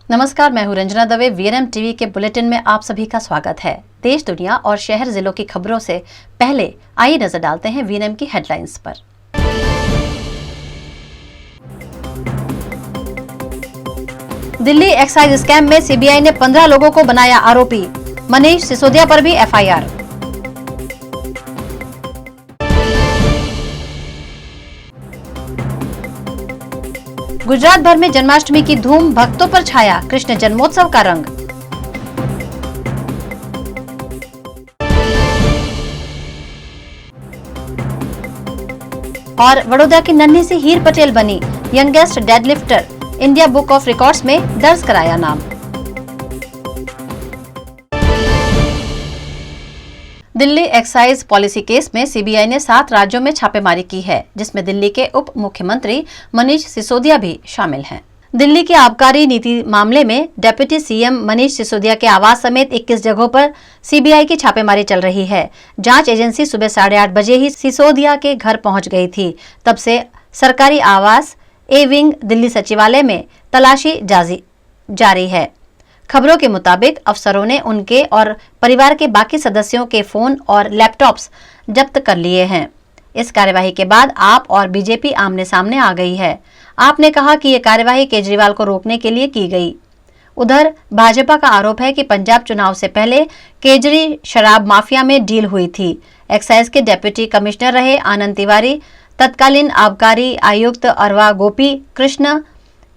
नमस्कार, मैं हूं रंजना दवे। वीएनएम टीवी के बुलेटिन में आप सभी का स्वागत है। देश, दुनिया और शहर जिलों की खबरों से पहले आइए नजर डालते हैं वीएनएम की हेडलाइंस पर। दिल्ली एक्साइज स्कैम में सीबीआई ने 15 लोगों को बनाया आरोपी। मनीष सिसोदिया पर भी एफआईआर। गुजरात भर में जन्माष्टमी की धूम, भक्तों पर छाया कृष्ण जन्मोत्सव का रंग। और वडोदरा की नन्ही सी हीर पटेल बनी youngest deadlifter, India book of records में दर्ज कराया नाम। दिल्ली एक्साइज पॉलिसी केस में सीबीआई ने 7 राज्यों में छापेमारी की है, जिसमें दिल्ली के उप मुख्यमंत्री मनीष सिसोदिया भी शामिल हैं। दिल्ली के आबकारी नीति मामले में डिप्टी सीएम मनीष सिसोदिया के आवास समेत 21 जगहों पर सीबीआई की छापेमारी चल रही है। जांच एजेंसी सुबह 8:30 बजे ही सिसोदिया के घर पहुंच गई थी। तब से सरकारी आवास ए विंग दिल्ली सचिवालय में तलाशी जारी है। खबरों के मुताबिक अफसरों ने उनके और परिवार के बाकी सदस्यों के फोन और लैपटॉप्स जब्त कर लिए हैं। इस कार्यवाही के बाद आप और बीजेपी आमने सामने आ गई है। आपने कहा कि ये कार्यवाही केजरीवाल को रोकने के लिए की गई। उधर भाजपा का आरोप है कि पंजाब चुनाव से पहले केजरी शराब माफिया में डील हुई थी। एक्साइज के डेप्यूटी कमिश्नर रहे आनंद तिवारी, तत्कालीन आबकारी आयुक्त अरवा गोपी कृष्ण,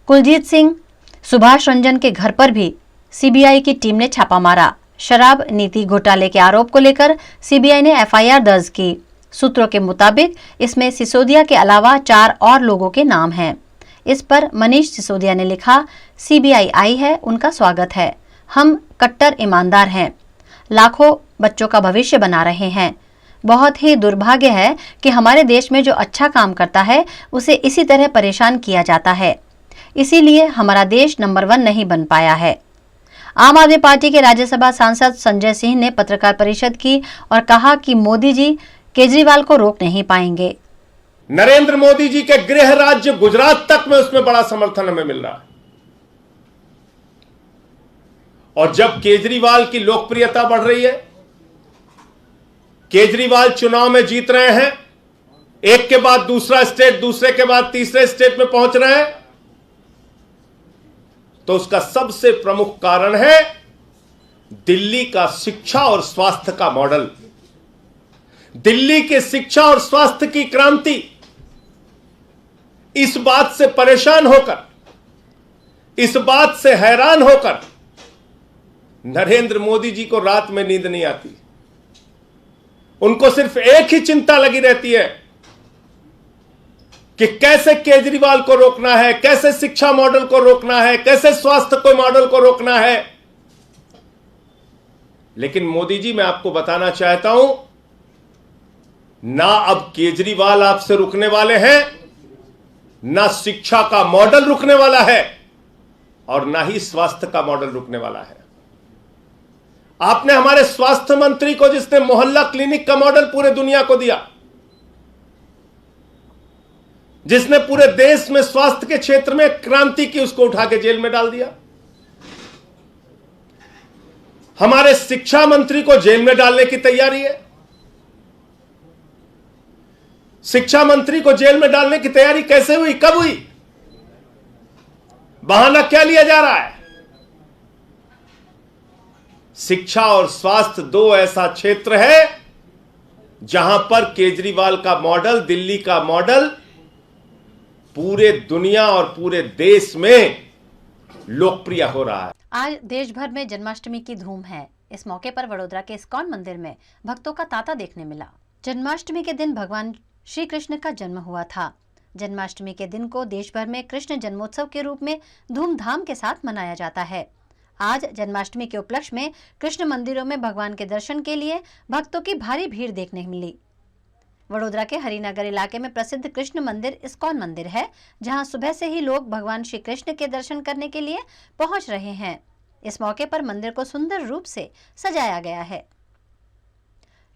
कुलजीत सिंह, सुभाष रंजन के घर पर भी सीबीआई की टीम ने छापा मारा। शराब नीति घोटाले के आरोप को लेकर सीबीआई ने एफआईआर दर्ज की। सूत्रों के मुताबिक इसमें सिसोदिया के अलावा 4 और लोगों के नाम हैं। इस पर मनीष सिसोदिया ने लिखा, सीबीआई आई है, उनका स्वागत है। हम कट्टर ईमानदार हैं, लाखों बच्चों का भविष्य बना रहे हैं। बहुत ही दुर्भाग्य है कि हमारे देश में जो अच्छा काम करता है उसे इसी तरह परेशान किया जाता है। इसीलिए हमारा देश नंबर 1 नहीं बन पाया है। आम आदमी पार्टी के राज्यसभा सांसद संजय सिंह ने पत्रकार परिषद की और कहा कि मोदी जी केजरीवाल को रोक नहीं पाएंगे। नरेंद्र मोदी जी के गृह राज्य गुजरात तक में उसमें बड़ा समर्थन हमें मिल रहा है। और जब केजरीवाल की लोकप्रियता बढ़ रही है, केजरीवाल चुनाव में जीत रहे हैं, एक के बाद दूसरा स्टेट, दूसरे के बाद तीसरे स्टेट में पहुंच रहे हैं, तो उसका सबसे प्रमुख कारण है दिल्ली का शिक्षा और स्वास्थ्य का मॉडल। दिल्ली के शिक्षा और स्वास्थ्य की क्रांति। इस बात से परेशान होकर, इस बात से हैरान होकर नरेंद्र मोदी जी को रात में नींद नहीं आती। उनको सिर्फ एक ही चिंता लगी रहती है कि कैसे केजरीवाल को रोकना है, कैसे शिक्षा मॉडल को रोकना है, कैसे स्वास्थ्य को मॉडल को रोकना है। लेकिन मोदी जी, मैं आपको बताना चाहता हूं, ना अब केजरीवाल आपसे रुकने वाले हैं, ना शिक्षा का मॉडल रुकने वाला है और ना ही स्वास्थ्य का मॉडल रुकने वाला है। आपने हमारे स्वास्थ्य मंत्री को, जिसने मोहल्ला क्लिनिक का मॉडल पूरे दुनिया को दिया, जिसने पूरे देश में स्वास्थ्य के क्षेत्र में क्रांति की, उसको उठा के जेल में डाल दिया। हमारे शिक्षा मंत्री को जेल में डालने की तैयारी है। शिक्षा मंत्री को जेल में डालने की तैयारी कैसे हुई, कब हुई? बहाना क्या लिया जा रहा है? शिक्षा और स्वास्थ्य 2 ऐसा क्षेत्र है जहां पर केजरीवाल का मॉडल, दिल्ली का मॉडल पूरे दुनिया और पूरे देश में लोकप्रिय हो रहा है। आज देश भर में जन्माष्टमी की धूम है। इस मौके पर वडोदरा के इस्कॉन मंदिर में भक्तों का तांता देखने मिला। जन्माष्टमी के दिन भगवान श्री कृष्ण का जन्म हुआ था। जन्माष्टमी के दिन को देश भर में कृष्ण जन्मोत्सव के रूप में धूमधाम के साथ मनाया जाता है। आज जन्माष्टमी के उपलक्ष्य में कृष्ण मंदिरों में भगवान के दर्शन के लिए भक्तों की भारी भीड़ देखने मिली। वडोदरा के हरिनगर इलाके में प्रसिद्ध कृष्ण मंदिर इस्कॉन मंदिर है, जहां सुबह से ही लोग भगवान श्री कृष्ण के दर्शन करने के लिए पहुंच रहे हैं। इस मौके पर मंदिर को सुंदर रूप से सजाया गया है।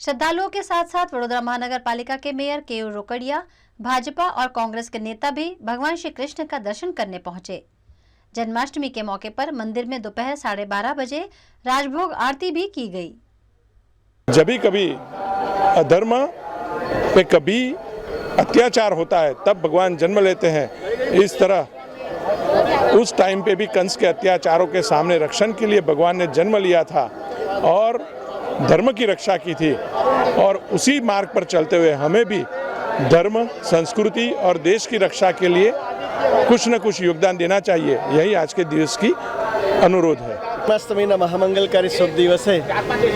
श्रद्धालुओं के साथ साथ वडोदरा महानगर पालिका के मेयर केयू रोकड़िया, भाजपा और कांग्रेस के नेता भी भगवान श्री कृष्ण का दर्शन करने पहुंचे। जन्माष्टमी के मौके पर मंदिर में दोपहर 12:30 बजे राजभोग आरती भी की गई। जब भी कभी अधर्म पे कभी अत्याचार होता है तब भगवान जन्म लेते हैं। इस तरह उस टाइम पे भी कंस के अत्याचारों के सामने रक्षण के लिए भगवान ने जन्म लिया था और धर्म की रक्षा की थी, और उसी मार्ग पर चलते हुए हमें भी धर्म, संस्कृति और देश की रक्षा के लिए कुछ न कुछ योगदान देना चाहिए। यही आज के दिवस की अनुरोध है। જન્માષ્ટમીના મહામંગલકારી શુભ દિવસે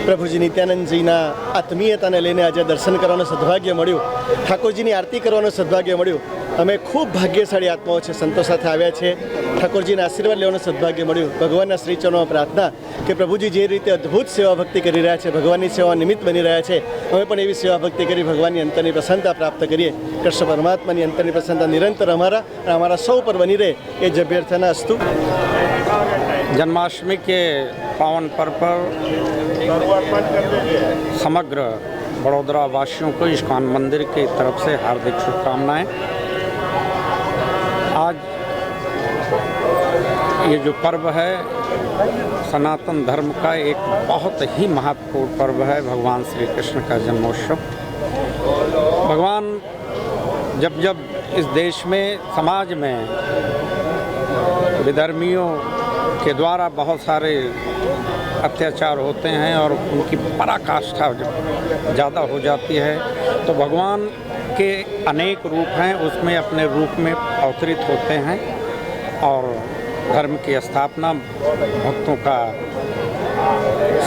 પ્રભુજી નિત્યાનંદજીના આત્મીયતાને લઈને આજે દર્શન કરવાનું સદભાગ્ય મળ્યું, ઠાકોરજીની આરતી કરવાનું સદભાગ્ય મળ્યું। અમે ખૂબ ભાગ્યશાળી આત્માઓ છે, સંતો સાથે આવ્યા છે, ઠાકોરજીના આશીર્વાદ લેવાનું સદભાગ્ય મળ્યું। ભગવાનના શ્રીચરણોમાં પ્રાર્થના કે પ્રભુજી જે રીતે અદ્ભુત સેવા ભક્તિ કરી રહ્યા છે, ભગવાનની સેવા નિમિત્ત બની રહ્યા છે, અમે પણ એવી સેવા ભક્તિ કરી ભગવાનની અંતરની પ્રસન્નતા પ્રાપ્ત કરીએ। કૃષ્ણ પરમાત્માની અંતરની પ્રસન્નતા નિરંતર અમારા સૌ પર બની રહે એ જ અભ્યર્થના અસ્તુ। जन्माष्टमी के पावन पर्व पर समग्र बड़ौदा वासियों को इस्कॉन मंदिर की तरफ से हार्दिक शुभकामनाएं। आज ये जो पर्व है सनातन धर्म का एक बहुत ही महत्वपूर्ण पर्व है, भगवान श्री कृष्ण का जन्मोत्सव। भगवान जब जब इस देश में समाज में विधर्मियों के द्वारा बहुत सारे अत्याचार होते हैं और उनकी पराकाष्ठा जब ज़्यादा हो जाती है तो भगवान के अनेक रूप हैं, उसमें अपने रूप में अवतरित होते हैं और धर्म की स्थापना, भक्तों का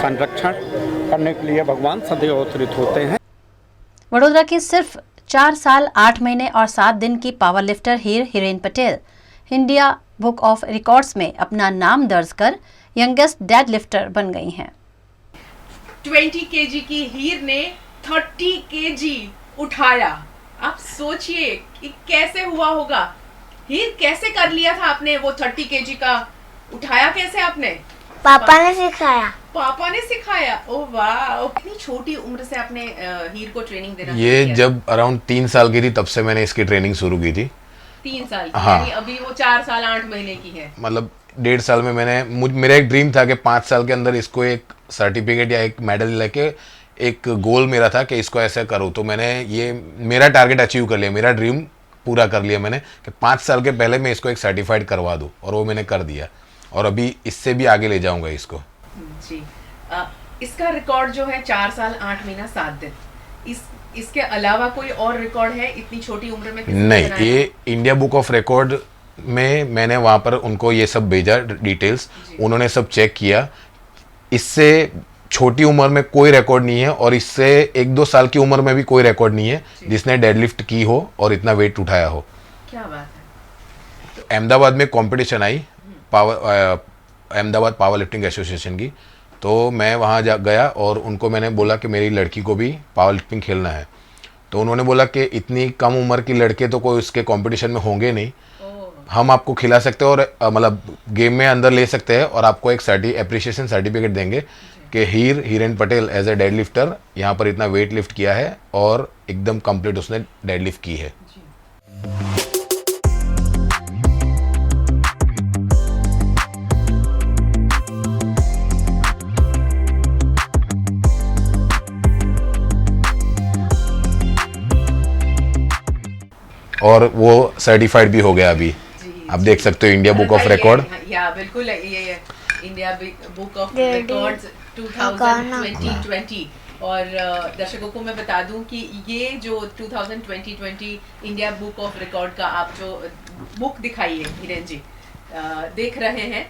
संरक्षण करने के लिए भगवान सदैव अवतरित होते हैं। वडोदरा की सिर्फ 4 साल 8 महीने और 7 दिन की power lifter Hiren Patel India book of records में अपना नाम दर्ज कर यंगेस्ट डेड लिफ्टर बन गई हैं। 20 केजी की हीर ने 30 केजी उठाया। आप सोचिए कि कैसे हुआ होगा। हीर कैसे कर लिया था आपने वो 30 केजी का? उठाया कैसे आपने? पापा ने सिखाया। पापा ने सिखाया। ओ वाह, इतनी छोटी उम्र से आपने हीर को ट्रेनिंग देना? ये जब अराउंड 3 साल की थी तब से मैंने इसकी ट्रेनिंग शुरू की थी। 3 साल की? हाँ। यानी अभी वो 4 साल 8 महीने की है। मतलब 1.5 साल में मेरा एक ड्रीम था कि 5 साल के अंदर इसको एक सर्टिफिकेट या एक मेडल लेके, एक गोल मेरा था कि इसको ऐसे करूँ। तो मैंने ये मेरा टारगेट अचीव कर लिया, मेरा ड्रीम पूरा कर लिया मैंने कि 5 साल के पहले मैं इसको एक सर्टिफाइड करवा दूँ, और वो मैंने कर दिया और अभी इससे भी आगे ले जाऊँगा इसको जी। इसका रिकॉर्ड जो है 4 साल 8 महीना 7 दिन, इसके अलावा कोई और रिकॉर्ड है इतनी छोटी उम्र में? नहीं, ये इंडिया बुक ऑफ रिकॉर्ड में मैंने वहाँ पर उनको ये सब भेजा डिटेल्स, उन्होंने सब चेक किया। इससे छोटी उम्र में कोई रिकॉर्ड नहीं है और इससे 1-2 साल की उम्र में भी कोई रिकॉर्ड नहीं है जिसने डेडलिफ्ट की हो और इतना वेट उठाया हो। क्या बात है। तो अहमदाबाद में competition I Ahmedabad power lifting association की, तो मैं वहाँ गया और उनको मैंने बोला कि मेरी लड़की को भी पावर लिफ्टिंग खेलना है। तो उन्होंने बोला कि इतनी कम उम्र की लड़के तो कोई उसके कंपटीशन में होंगे नहीं, हम आपको खिला सकते हैं और मतलब गेम में अंदर ले सकते हैं और आपको एक एप्रिसिएशन सर्टिफिकेट देंगे कि Hiren Patel as a dead lifter यहाँ पर इतना वेट लिफ्ट किया है और एकदम कंप्लीट उसने डेड लिफ्ट की है। और वो सर्टिफाइड भी हो गया अभी, आप देख सकते हो इंडिया बुक ऑफ रिकॉर्ड। या बिल्कुल, ये इंडिया बुक ऑफ रिकॉर्ड्स 2020। और दर्शकों को मैं बता दूं कि ये जो 2020 इंडिया बुक ऑफ रिकॉर्ड का आप जो बुक दिखाई है हिरेन जी देख रहे हैं,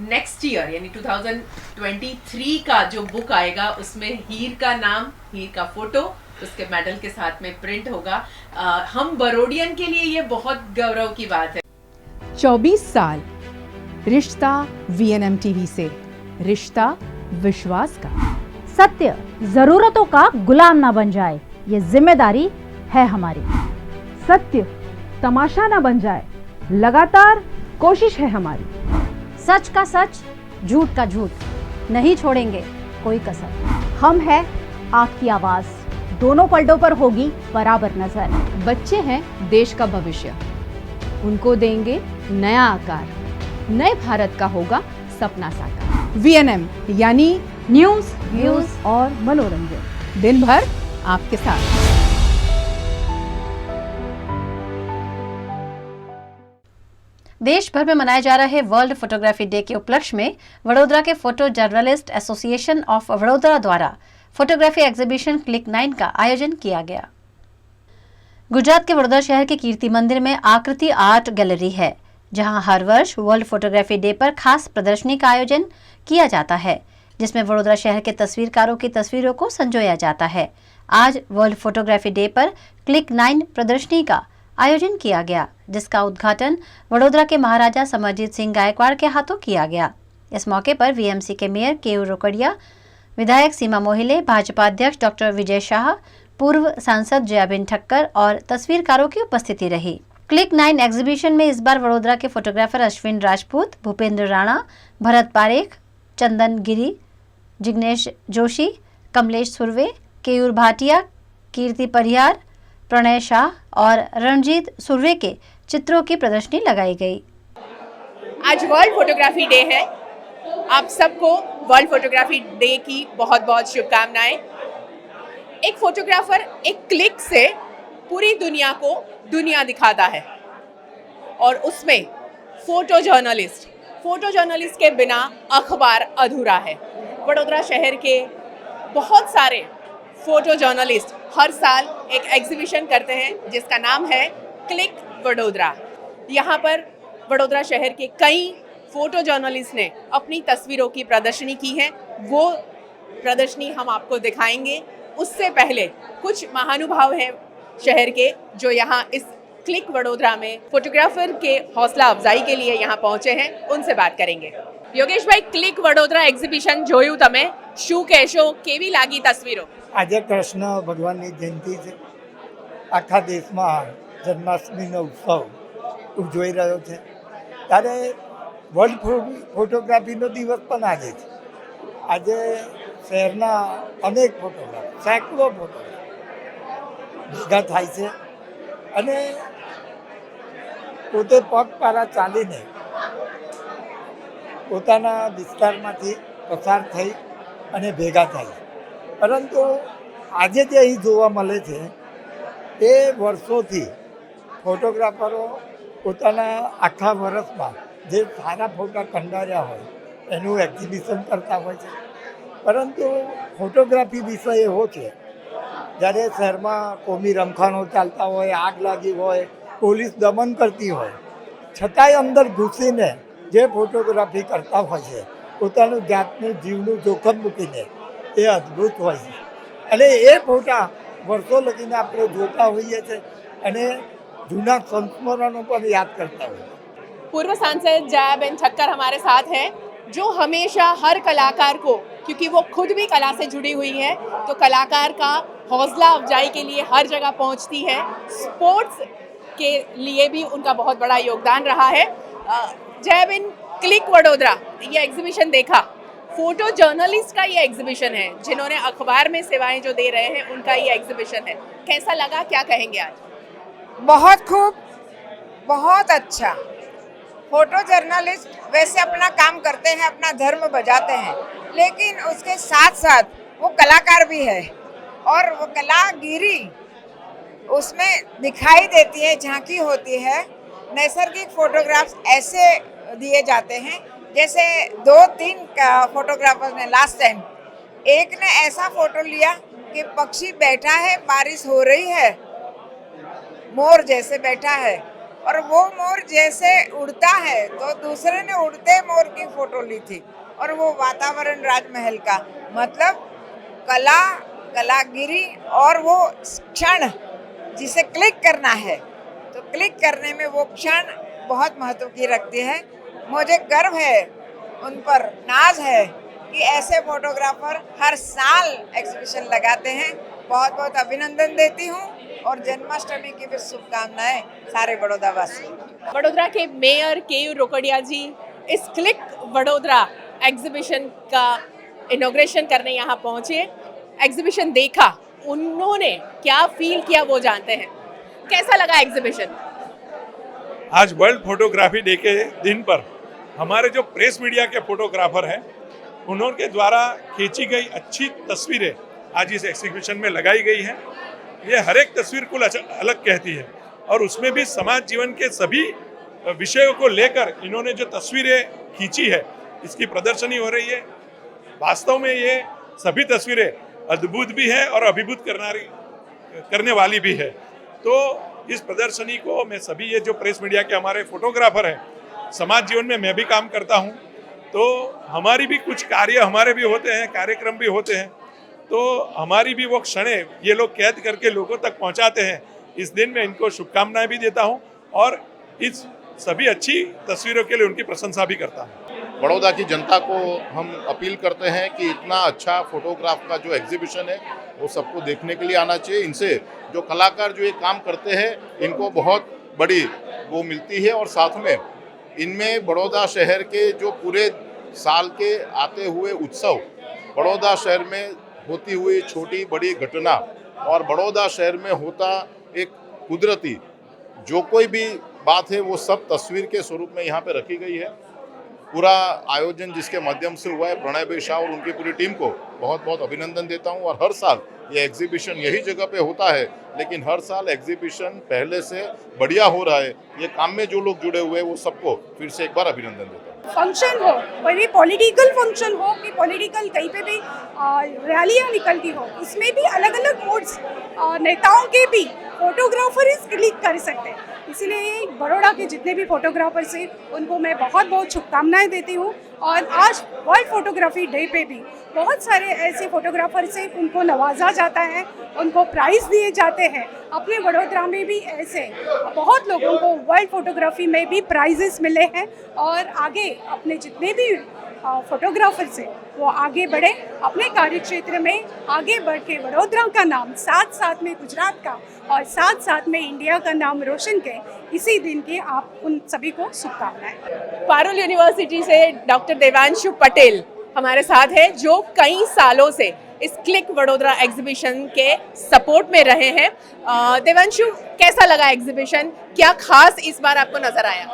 नेक्स्ट ईयर यानी 2023 का जो बुक आएगा उसमें हीर का नाम, हीर का फोटो उसके मेडल के साथ में प्रिंट होगा। हम बरोडियन के लिए ये बहुत गौरव की बात है। 24 साल रिश्ता VNM टीवी से, रिश्ता विश्वास का। सत्य जरूरतों का गुलाम ना बन जाए, ये जिम्मेदारी है हमारी। सत्य तमाशा ना बन जाए, लगातार कोशिश है हमारी। सच का सच, झूठ का झूठ, नहीं छोड़ेंगे कोई कसर। हम है आपकी आवाज, दोनों पलटों पर होगी बराबर नजर। बच्चे हैं देश का भविष्य, उनको देंगे नया आकार। नए भारत का होगा सपना साकार। VNM यानी न्यूज और मनोरंजन, दिन भर आपके साथ। देश भर में मनाए जा रहे वर्ल्ड फोटोग्राफी डे के उपलक्ष्य में वडोदरा के photo journalist association of Vadodara द्वारा फोटोग्राफी एग्जीबिशन क्लिक 9 का आयोजन किया गया। गुजरात के वडोदरा शहर के कीर्ति मंदिर में आकृति आर्ट गैलरी है, जहां हर वर्ष वर्ल्ड फोटोग्राफी डे पर खास प्रदर्शनी का आयोजन किया जाता है, जिसमें वडोदरा शहर के तस्वीरकारों की तस्वीरों को संजोया जाता है। आज वर्ल्ड फोटोग्राफी डे पर क्लिक 9 प्रदर्शनी का आयोजन किया गया, जिसका उद्घाटन वडोदरा के महाराजा समरजीत सिंह गायकवाड़ के हाथों किया गया। इस मौके पर वीएमसी के मेयर केयू रोकड़िया, विधायक सीमा मोहिले, भाजपा अध्यक्ष डॉक्टर विजय शाह, पूर्व सांसद जयाबेन ठक्कर और तस्वीरकारों की उपस्थिति रही। क्लिक 9 एग्जीबिशन में इस बार वडोदरा के फोटोग्राफर अश्विन राजपूत, भूपेंद्र राणा, भरत पारेख, चंदन गिरी, जिग्नेश जोशी, कमलेश सुरवे, केयूर भाटिया, कीर्ति परिहार, प्रणय शाह और रणजीत सुरवे के चित्रों की प्रदर्शनी लगाई गई। आज वर्ल्ड फोटोग्राफी डे है। आप सबको वर्ल्ड फोटोग्राफी डे की बहुत बहुत शुभकामनाएं। एक फोटोग्राफर एक क्लिक से पूरी दुनिया को दुनिया दिखाता है, और उसमें फोटो जर्नलिस्ट के बिना अखबार अधूरा है। वडोदरा शहर के बहुत सारे फोटो जर्नलिस्ट हर साल एक एग्जीबिशन करते हैं जिसका नाम है क्लिक वडोदरा। यहाँ पर वडोदरा शहर के कई फोटो जर्नलिस्ट ने अपनी तस्वीरों की प्रदर्शनी की है। वो प्रदर्शनी हम आपको दिखाएंगे। उससे पहले कुछ महानुभाव हैं शहर के जो यहाँ इस क्लिक वडोदरा में फोटोग्राफर के हौसला अफजाई के लिए यहाँ पहुंचे हैं, उनसे बात करेंगे। योगेश भाई, क्लिक वडोदरा एग्जीबिशन જોયું તમે, શું કહેશો, કેવી લાગી તસવીરો? આજે કૃષ્ણ ભગવાનની જયંતિ છે, આખા દેશમાં જન્માષ્ટમીનો ઉત્સવ ઉજવાઈ રહ્યો છે, ત્યારે વર્લ્ડ ફોટોગ્રાફીનો દિવસ પણ આજે છે। આજે શહેરના અનેક ફોટોગ્રાફ, સેંકડો ફોટોગ્રાફ ભેગા થાય છે અને પોતે પગપાળા ચાલીને પોતાના વિસ્તારમાંથી પસાર થઈ અને ભેગા થાય। પરંતુ આજે જે અહીં જોવા મળે છે એ વર્ષોથી ફોટોગ્રાફરો પોતાના આખા વર્ષમાં જે સારા ફોટા કંડાર્યા હોય એનું એક્ઝિબિશન કરતા હોય છે। પરંતુ ફોટોગ્રાફી વિષય એવો છે જ્યારે શહેરમાં કોમી રમખાણો ચાલતા હોય, આગ લાગી હોય, પોલીસ દમન કરતી હોય, છતાંય અંદર ઘૂસીને જે ફોટોગ્રાફી કરતા હોય છે પોતાનું જાતનું જીવનું જોખમ મૂકીને એ અદ્ભુત હોય છે। અને એ ફોટા વર્ષો લગીને આપણે જોતા હોઈએ છીએ અને જૂના સંસ્મરણો પણ યાદ કરતા હોઈએ। पूर्व सांसद जयाबेन ठक्कर हमारे साथ हैं, जो हमेशा हर कलाकार को, क्योंकि वो खुद भी कला से जुड़ी हुई है, तो कलाकार का हौसला अफजाई के लिए हर जगह पहुंचती है। स्पोर्ट्स के लिए भी उनका बहुत बड़ा योगदान रहा है। जयाबेन, क्लिक वडोदरा ये एग्जीबिशन देखा, फोटो जर्नलिस्ट का ये एग्जीबिशन है, जिन्होंने अखबार में सेवाएं जो दे रहे हैं उनका ये एग्जीबिशन है, कैसा लगा, क्या कहेंगे आज? बहुत खूब, बहुत अच्छा। फोटो जर्नलिस्ट वैसे अपना काम करते हैं, अपना धर्म बजाते हैं, लेकिन उसके साथ साथ वो कलाकार भी है और वो कलागिरी उसमें दिखाई देती है, झांकी होती है। नैसर्गिक फोटोग्राफ्स ऐसे दिए जाते हैं जैसे 2-3 फोटोग्राफर्स ने लास्ट टाइम एक ने ऐसा फोटो लिया कि पक्षी बैठा है, बारिश हो रही है, मोर जैसे बैठा है और वो मोर जैसे उड़ता है, तो दूसरे ने उड़ते मोर की फोटो ली थी और वो वातावरण राजमहल का। मतलब कला, कलागिरी और वो क्षण जिसे क्लिक करना है, तो क्लिक करने में वो क्षण बहुत महत्व की रखती है। मुझे गर्व है, उन पर नाज है कि ऐसे फोटोग्राफर हर साल एग्जीबिशन लगाते हैं। बहुत बहुत अभिनंदन देती हूँ और जन्माष्टमी की भी शुभकामनाएं सारे बड़ौदा वासी। वडोदरा के मेयर केयू रोकड़िया जी इस क्लिक वडोदरा एग्जीबिशन का इनॉग्रेशन करने यहाँ पहुँचे, एग्जीबिशन देखा, उन्होंने क्या फील किया वो जानते हैं। कैसा लगा एग्जीबिशन? आज वर्ल्ड फोटोग्राफी डे के दिन पर हमारे जो प्रेस मीडिया के फोटोग्राफर हैं उन्होंने द्वारा खींची गई अच्छी तस्वीरें आज इस एग्जीबिशन में लगाई गई हैं। ये हर एक तस्वीर कुल अलग कहती है और उसमें भी समाज जीवन के सभी विषयों को लेकर इन्होंने जो तस्वीरें खींची है इसकी प्रदर्शनी हो रही है। वास्तव में ये सभी तस्वीरें अद्भुत भी है और अभिभूत करने वाली भी है। तो इस प्रदर्शनी को मैं सभी ये जो प्रेस मीडिया के हमारे फोटोग्राफर हैं, समाज जीवन में मैं भी काम करता हूँ, तो हमारी भी कुछ कार्य हमारे भी होते हैं, कार्यक्रम भी होते हैं, तो हमारी भी वो क्षणें ये लोग कैद करके लोगों तक पहुँचाते हैं। इस दिन मैं इनको शुभकामनाएं भी देता हूँ और इस सभी अच्छी तस्वीरों के लिए उनकी प्रशंसा भी करता हूँ। बड़ौदा की जनता को हम अपील करते हैं कि इतना अच्छा फोटोग्राफ का जो एग्जीबिशन है वो सबको देखने के लिए आना चाहिए। इनसे जो कलाकार जो ये काम करते हैं इनको बहुत बड़ी वो मिलती है और साथ में इनमें बड़ौदा शहर के जो पूरे साल के आते हुए उत्सव, बड़ौदा शहर में होती हुई छोटी बड़ी घटना और बड़ौदा शहर में होता एक कुदरती जो कोई भी बात है वो सब तस्वीर के स्वरूप में यहाँ पे रखी गई है। पूरा आयोजन जिसके माध्यम से हुआ है, प्रणय भाई शाह और उनकी पूरी टीम को बहुत बहुत अभिनंदन देता हूँ। और हर साल ये एग्जीबिशन यही जगह पे होता है, लेकिन हर साल एग्जीबिशन पहले से बढ़िया हो रहा है। ये काम में जो लोग जुड़े हुए हैं वो सबको फिर से एक बार अभिनंदन देता हूँ। फंक्शन हो, कोई पॉलिटिकल फंक्शन हो कि पॉलिटिकल कहीं पे भी रैलियाँ निकलती हो, इसमें भी अलग अलग मोड्स नेताओं के भी फोटोग्राफर क्लिक कर सकते हैं। इसलिए बड़ौदा के जितने भी फोटोग्राफर्स हैं उनको मैं बहुत बहुत शुभकामनाएं देती हूँ। और आज वर्ल्ड फोटोग्राफी डे पे भी बहुत सारे ऐसे फोटोग्राफर्स हैं उनको नवाजा जाता है, उनको प्राइज़ दिए जाते हैं। अपने वडोदरा में भी ऐसे बहुत लोगों को वर्ल्ड फोटोग्राफी में भी प्राइजेस मिले हैं और आगे अपने जितने भी फोटोग्राफर्स हैं वो आगे बढ़े, अपने कार्य क्षेत्र में आगे बढ़ के वडोदरा का नाम साथ साथ में गुजरात का और साथ साथ में इंडिया का नाम रोशन करें। इसी दिन की आप उन सभी को शुभकामनाएं। पारुल यूनिवर्सिटी से डॉक्टर देवांशु पटेल हमारे साथ है जो कई सालों से इस क्लिक वडोदरा एग्जीबिशन के सपोर्ट में रहे हैं। देवांशु, कैसा लगा एग्जीबिशन? क्या खास इस बार आपको नजर आया?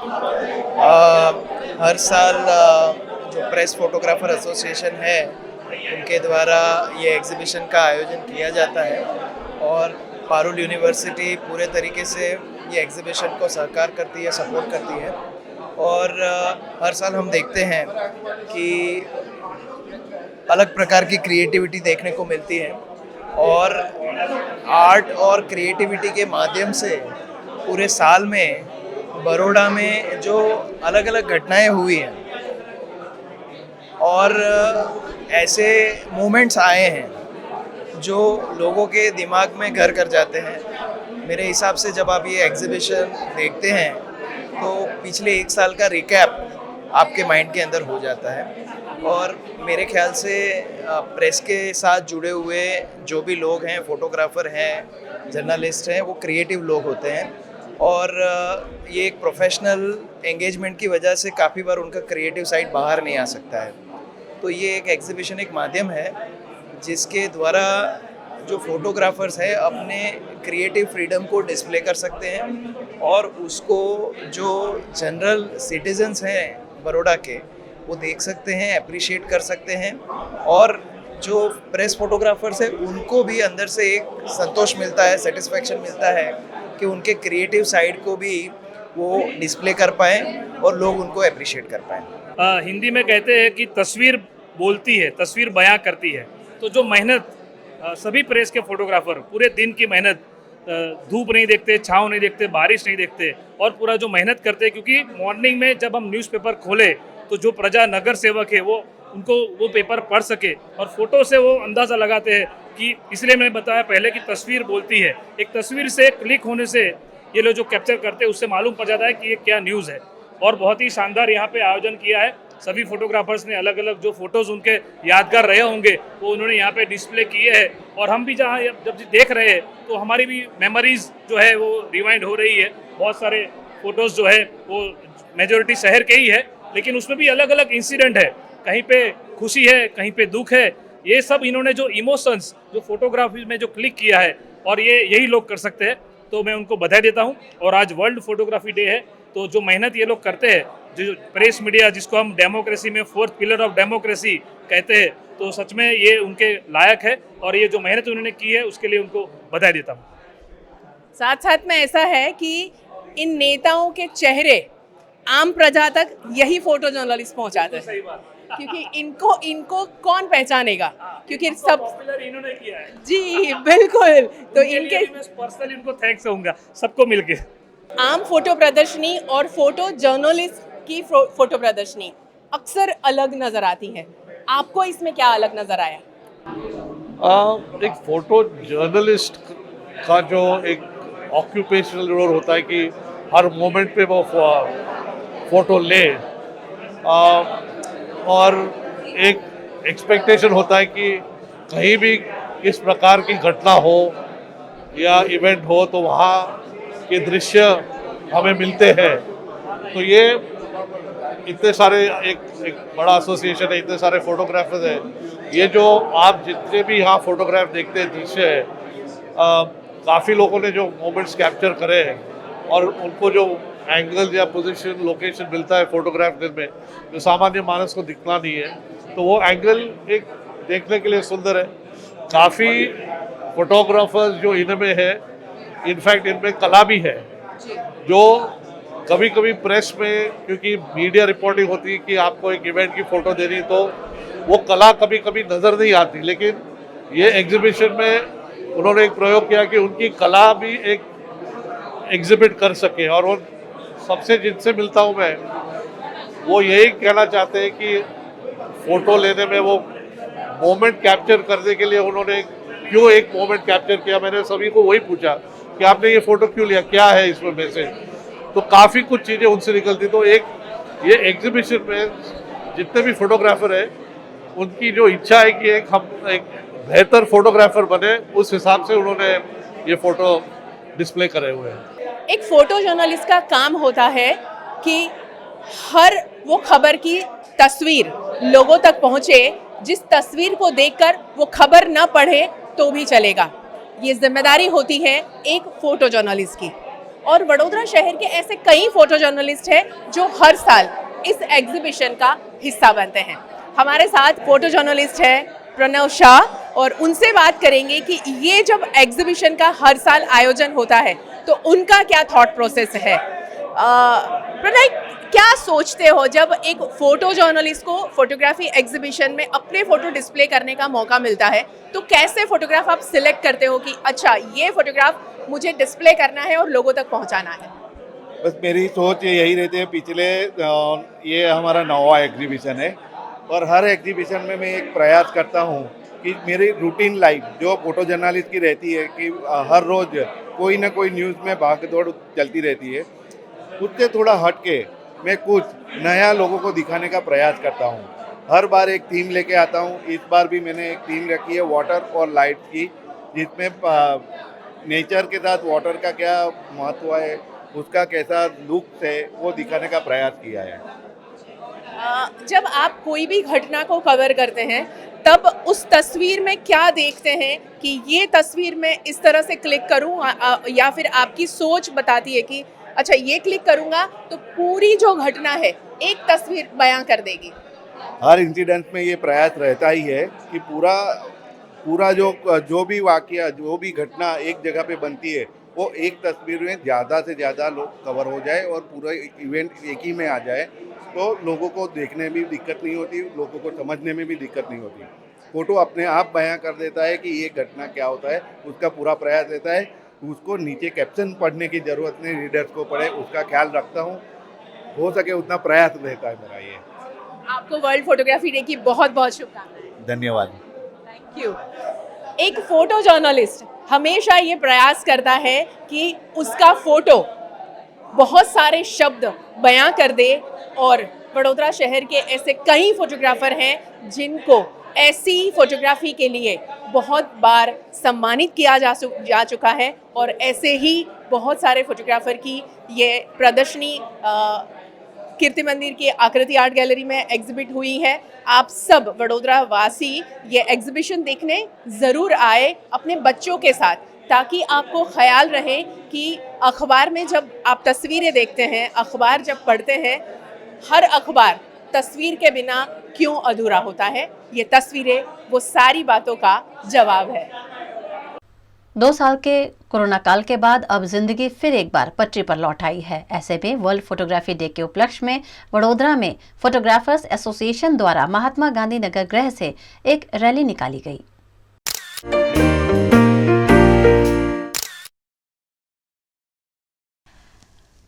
हर साल जो प्रेस फोटोग्राफर एसोसिएशन है उनके द्वारा ये एग्जीबिशन का आयोजन किया जाता है और पारुल यूनिवर्सिटी पूरे तरीके से ये एग्जीबिशन को सहकार करती है, सपोर्ट करती है। और हर साल हम देखते हैं कि अलग प्रकार की क्रिएटिविटी देखने को मिलती है और आर्ट और क्रिएटिविटी के माध्यम से पूरे साल में बड़ौदा में जो अलग अलग घटनाएं हुई हैं और ऐसे मोमेंट्स आए हैं जो लोगों के दिमाग में घर कर जाते हैं। मेरे हिसाब से जब आप ये एग्जीबिशन देखते हैं तो पिछले एक साल का रिकैप आपके माइंड के अंदर हो जाता है। और मेरे ख्याल से प्रेस के साथ जुड़े हुए जो भी लोग हैं, फोटोग्राफर हैं, जर्नलिस्ट हैं, वो क्रिएटिव लोग होते हैं और ये एक प्रोफेशनल एंगेजमेंट की वजह से काफ़ी बार उनका क्रिएटिव साइड बाहर नहीं आ सकता है। तो ये एक एग्जीबिशन एक माध्यम है जिसके द्वारा जो फोटोग्राफर्स हैं अपने क्रिएटिव फ्रीडम को डिस्प्ले कर सकते हैं और उसको जो जनरल सिटीजन्स हैं बड़ौदा के वो देख सकते हैं, अप्रिशिएट कर सकते हैं और जो प्रेस फोटोग्राफर्स हैं उनको भी अंदर से एक संतोष मिलता है, सेटिस्फैक्शन मिलता है कि उनके क्रिएटिव साइड को भी वो डिस्प्ले कर पाएँ और लोग उनको अप्रिशिएट कर पाएँ। हिंदी में कहते हैं कि तस्वीर बोलती है, तस्वीर बयां करती है। तो जो मेहनत सभी प्रेस के फोटोग्राफर पूरे दिन की मेहनत, धूप नहीं देखते, छाँव नहीं देखते, बारिश नहीं देखते और पूरा जो मेहनत करते हैं, क्योंकि मॉर्निंग में जब हम न्यूज़पेपर खोले तो जो प्रजा नगर सेवक है वो उनको वो पेपर पढ़ सके और फोटो से वो अंदाज़ा लगाते हैं कि, इसलिए मैंने बताया पहले कि तस्वीर बोलती है। एक तस्वीर से क्लिक होने से ये लोग जो कैप्चर करते हैं उससे मालूम पड़ जाता है कि ये क्या न्यूज़ है। और बहुत ही शानदार यहाँ पे आयोजन किया है। सभी फोटोग्राफर्स ने अलग अलग जो फोटोज़ उनके यादगार रहे होंगे वो उन्होंने यहाँ पे डिस्प्ले किए हैं और हम भी जहाँ जब देख रहे हैं तो हमारी भी मेमोरीज जो है वो रिवाइंड हो रही है। बहुत सारे फोटोज़ जो है वो मेजॉरिटी शहर के ही है, लेकिन उसमें भी अलग अलग इंसिडेंट है, कहीं पे खुशी है, कहीं पे दुख है। ये सब इन्होंने जो इमोशंस जो फोटोग्राफी में जो क्लिक किया है और ये यही लोग कर सकते हैं, तो मैं उनको बधाई देता हूँ। और आज वर्ल्ड फोटोग्राफी डे है, तो जो मेहनत ये लोग करते हैं जो प्रेस मीडिया जिसको हम डेमोक्रेसी में फोर्थ पिलर ऑफ डेमोक्रेसी कहते हैं, तो सच में ये उनके लायक है और ये जो मेहनत उन्होंने की है उसके लिए उनको बधाई देता हूँ। साथ साथ में ऐसा है कि इन नेताओं के चेहरे आम प्रजा तक यही फोटो जर्नलिस्ट पहुंचाते हैं, सही बात, क्योंकि इनको कौन पहचानेगा, क्योंकि सब पॉपुलर इन्होंने किया है। जी बिल्कुल, तो इनके पर्सनली उनको थैंक्स कहूँगा सबको मिलके। आम फोटो प्रदर्शनी और फोटो जर्नलिस्ट की फोटो प्रदर्शनी अक्सर अलग नजर आती है, आपको इसमें क्या अलग नजर आया? एक फोटो जर्नलिस्ट का जो एक ऑक्यूपेशनल रोल होता है कि हर मोमेंट पे वो फोटो ले, और एक एक्सपेक्टेशन होता है कि कहीं भी किस प्रकार की घटना हो या इवेंट हो तो वहाँ के दृश्य हमें मिलते हैं। तो ये इतने सारे एक बड़ा एसोसिएशन है, इतने सारे फोटोग्राफर्स हैं, ये जो आप जितने भी यहाँ फोटोग्राफ देखते हैं दृश्य है, काफ़ी लोगों ने जो मोमेंट्स कैप्चर करे हैं और उनको जो एंगल या पोजीशन लोकेशन मिलता है फोटोग्राफ में जो सामान्य मानस को दिखना नहीं है, तो वो एंगल एक देखने के लिए सुंदर है। काफ़ी फोटोग्राफर्स जो इनमें है, इनफैक्ट इनमें कला भी है, जो कभी कभी प्रेस में क्योंकि मीडिया रिपोर्टिंग होती है कि आपको एक इवेंट की फ़ोटो देनी, तो वो कला कभी कभी नज़र नहीं आती, लेकिन ये एग्जीबिशन में उन्होंने एक प्रयोग किया कि उनकी कला भी एक एग्जिबिट कर सके। और वो सबसे जिनसे मिलता हूँ मैं, वो यही कहना चाहते हैं कि फ़ोटो लेने में वो मोमेंट कैप्चर करने के लिए उन्होंने क्यों एक मोमेंट कैप्चर किया। मैंने सभी को वही पूछा कि आपने ये फ़ोटो क्यों लिया, क्या है इसमें मैसेज, तो काफ़ी कुछ चीज़ें उनसे निकलती। तो एक ये एग्जीबिशन में जितने भी फोटोग्राफर हैं, उनकी जो इच्छा है कि हम एक बेहतर फोटोग्राफर बने, उस हिसाब से उन्होंने ये फ़ोटो डिस्प्ले करे हुए हैं। एक फोटो जर्नलिस्ट का काम होता है कि हर वो खबर की तस्वीर लोगों तक पहुंचे, जिस तस्वीर को देखकर वो खबर न पढ़े तो भी चलेगा। ये जिम्मेदारी होती है एक फोटो जर्नलिस्ट की, और वडोदरा शहर के ऐसे कई फोटो जर्नलिस्ट हैं जो हर साल इस एग्जीबिशन का हिस्सा बनते हैं। हमारे साथ फोटो जर्नलिस्ट है प्रणव शाह, और उनसे बात करेंगे कि ये जब एग्जीबिशन का हर साल आयोजन होता है तो उनका क्या थॉट प्रोसेस है। प्रणव, क्या सोचते हो जब एक फोटो जर्नलिस्ट को फोटोग्राफी एग्जीबिशन में अपने फोटो डिस्प्ले करने का मौका मिलता है, तो कैसे फोटोग्राफ आप सिलेक्ट करते हो कि अच्छा ये फोटोग्राफ मुझे डिस्प्ले करना है और लोगों तक पहुंचाना है? बस मेरी सोच यही रहती है। पिछले ये हमारा 9वां एग्जीबिशन है, और हर एग्जीबिशन में मैं एक प्रयास करता हूँ कि मेरी रूटीन लाइफ जो फोटो जर्नलिस्ट की रहती है कि हर रोज़ कोई ना कोई न्यूज़ में भाग दौड़ चलती रहती है, उससे थोड़ा हट के मैं कुछ नया लोगों को दिखाने का प्रयास करता हूँ। हर बार एक थीम लेके आता हूँ। इस बार भी मैंने एक थीम रखी है वाटर और लाइट की, जिसमें नेचर के साथ वाटर का क्या महत्व है, उसका कैसा लुक है, वो दिखाने का प्रयास किया है। जब आप कोई भी घटना को कवर करते हैं, तब उस तस्वीर में क्या देखते हैं कि ये तस्वीर मैं इस तरह से क्लिक करूं, या फिर आपकी सोच बताती है कि अच्छा ये क्लिक करूंगा तो पूरी जो घटना है एक तस्वीर बयां कर देगी? हर इंसिडेंट में ये प्रयास रहता ही है कि पूरा जो भी वाकया, जो भी घटना एक जगह पे बनती है, वो एक तस्वीर में ज़्यादा से ज़्यादा लोग कवर हो जाए और पूरा इवेंट एक ही में आ जाए, तो लोगों को देखने में भी दिक्कत नहीं होती, लोगों को समझने में भी दिक्कत नहीं होती। फ़ोटो अपने आप बयां कर देता है कि ये घटना क्या होता है, उसका पूरा प्रयास रहता है। उसको नीचे कैप्शन पढ़ने की ज़रूरत नहीं, रीडर्स को पढ़े, उसका ख्याल रखता हूँ, हो सके उतना प्रयास रहता है मेरा। ये आपको वर्ल्ड फोटोग्राफी डे की बहुत बहुत शुभकामनाएं। धन्यवाद। Thank you. एक फोटो जर्नलिस्ट हमेशा ये प्रयास करता है कि उसका फोटो बहुत सारे शब्द बयां कर दे, और वडोदरा शहर के ऐसे कई फोटोग्राफर हैं जिनको ऐसी फोटोग्राफी के लिए बहुत बार सम्मानित किया जा चुका है, और ऐसे ही बहुत सारे फोटोग्राफर की ये प्रदर्शनी कीर्ति मंदिर की आकृति आर्ट गैलरी में एग्जिबिट हुई है। आप सब वडोदरा वासी ये एग्जिबिशन देखने ज़रूर आए अपने बच्चों के साथ, ताकि आपको ख्याल रहे कि अखबार में जब आप तस्वीरें देखते हैं, अखबार जब पढ़ते हैं, हर अखबार तस्वीर के बिना क्यों अधूरा होता है? ये तस्वीरें वो सारी बातों का जवाब है। 2 साल के कोरोना काल के बाद अब जिंदगी फिर एक बार पटरी पर लौट आई है। ऐसे में वर्ल्ड फोटोग्राफी डे के उपलक्ष्य में वडोदरा में फोटोग्राफर्स एसोसिएशन द्वारा महात्मा गांधी नगर गृह से एक रैली निकाली गई।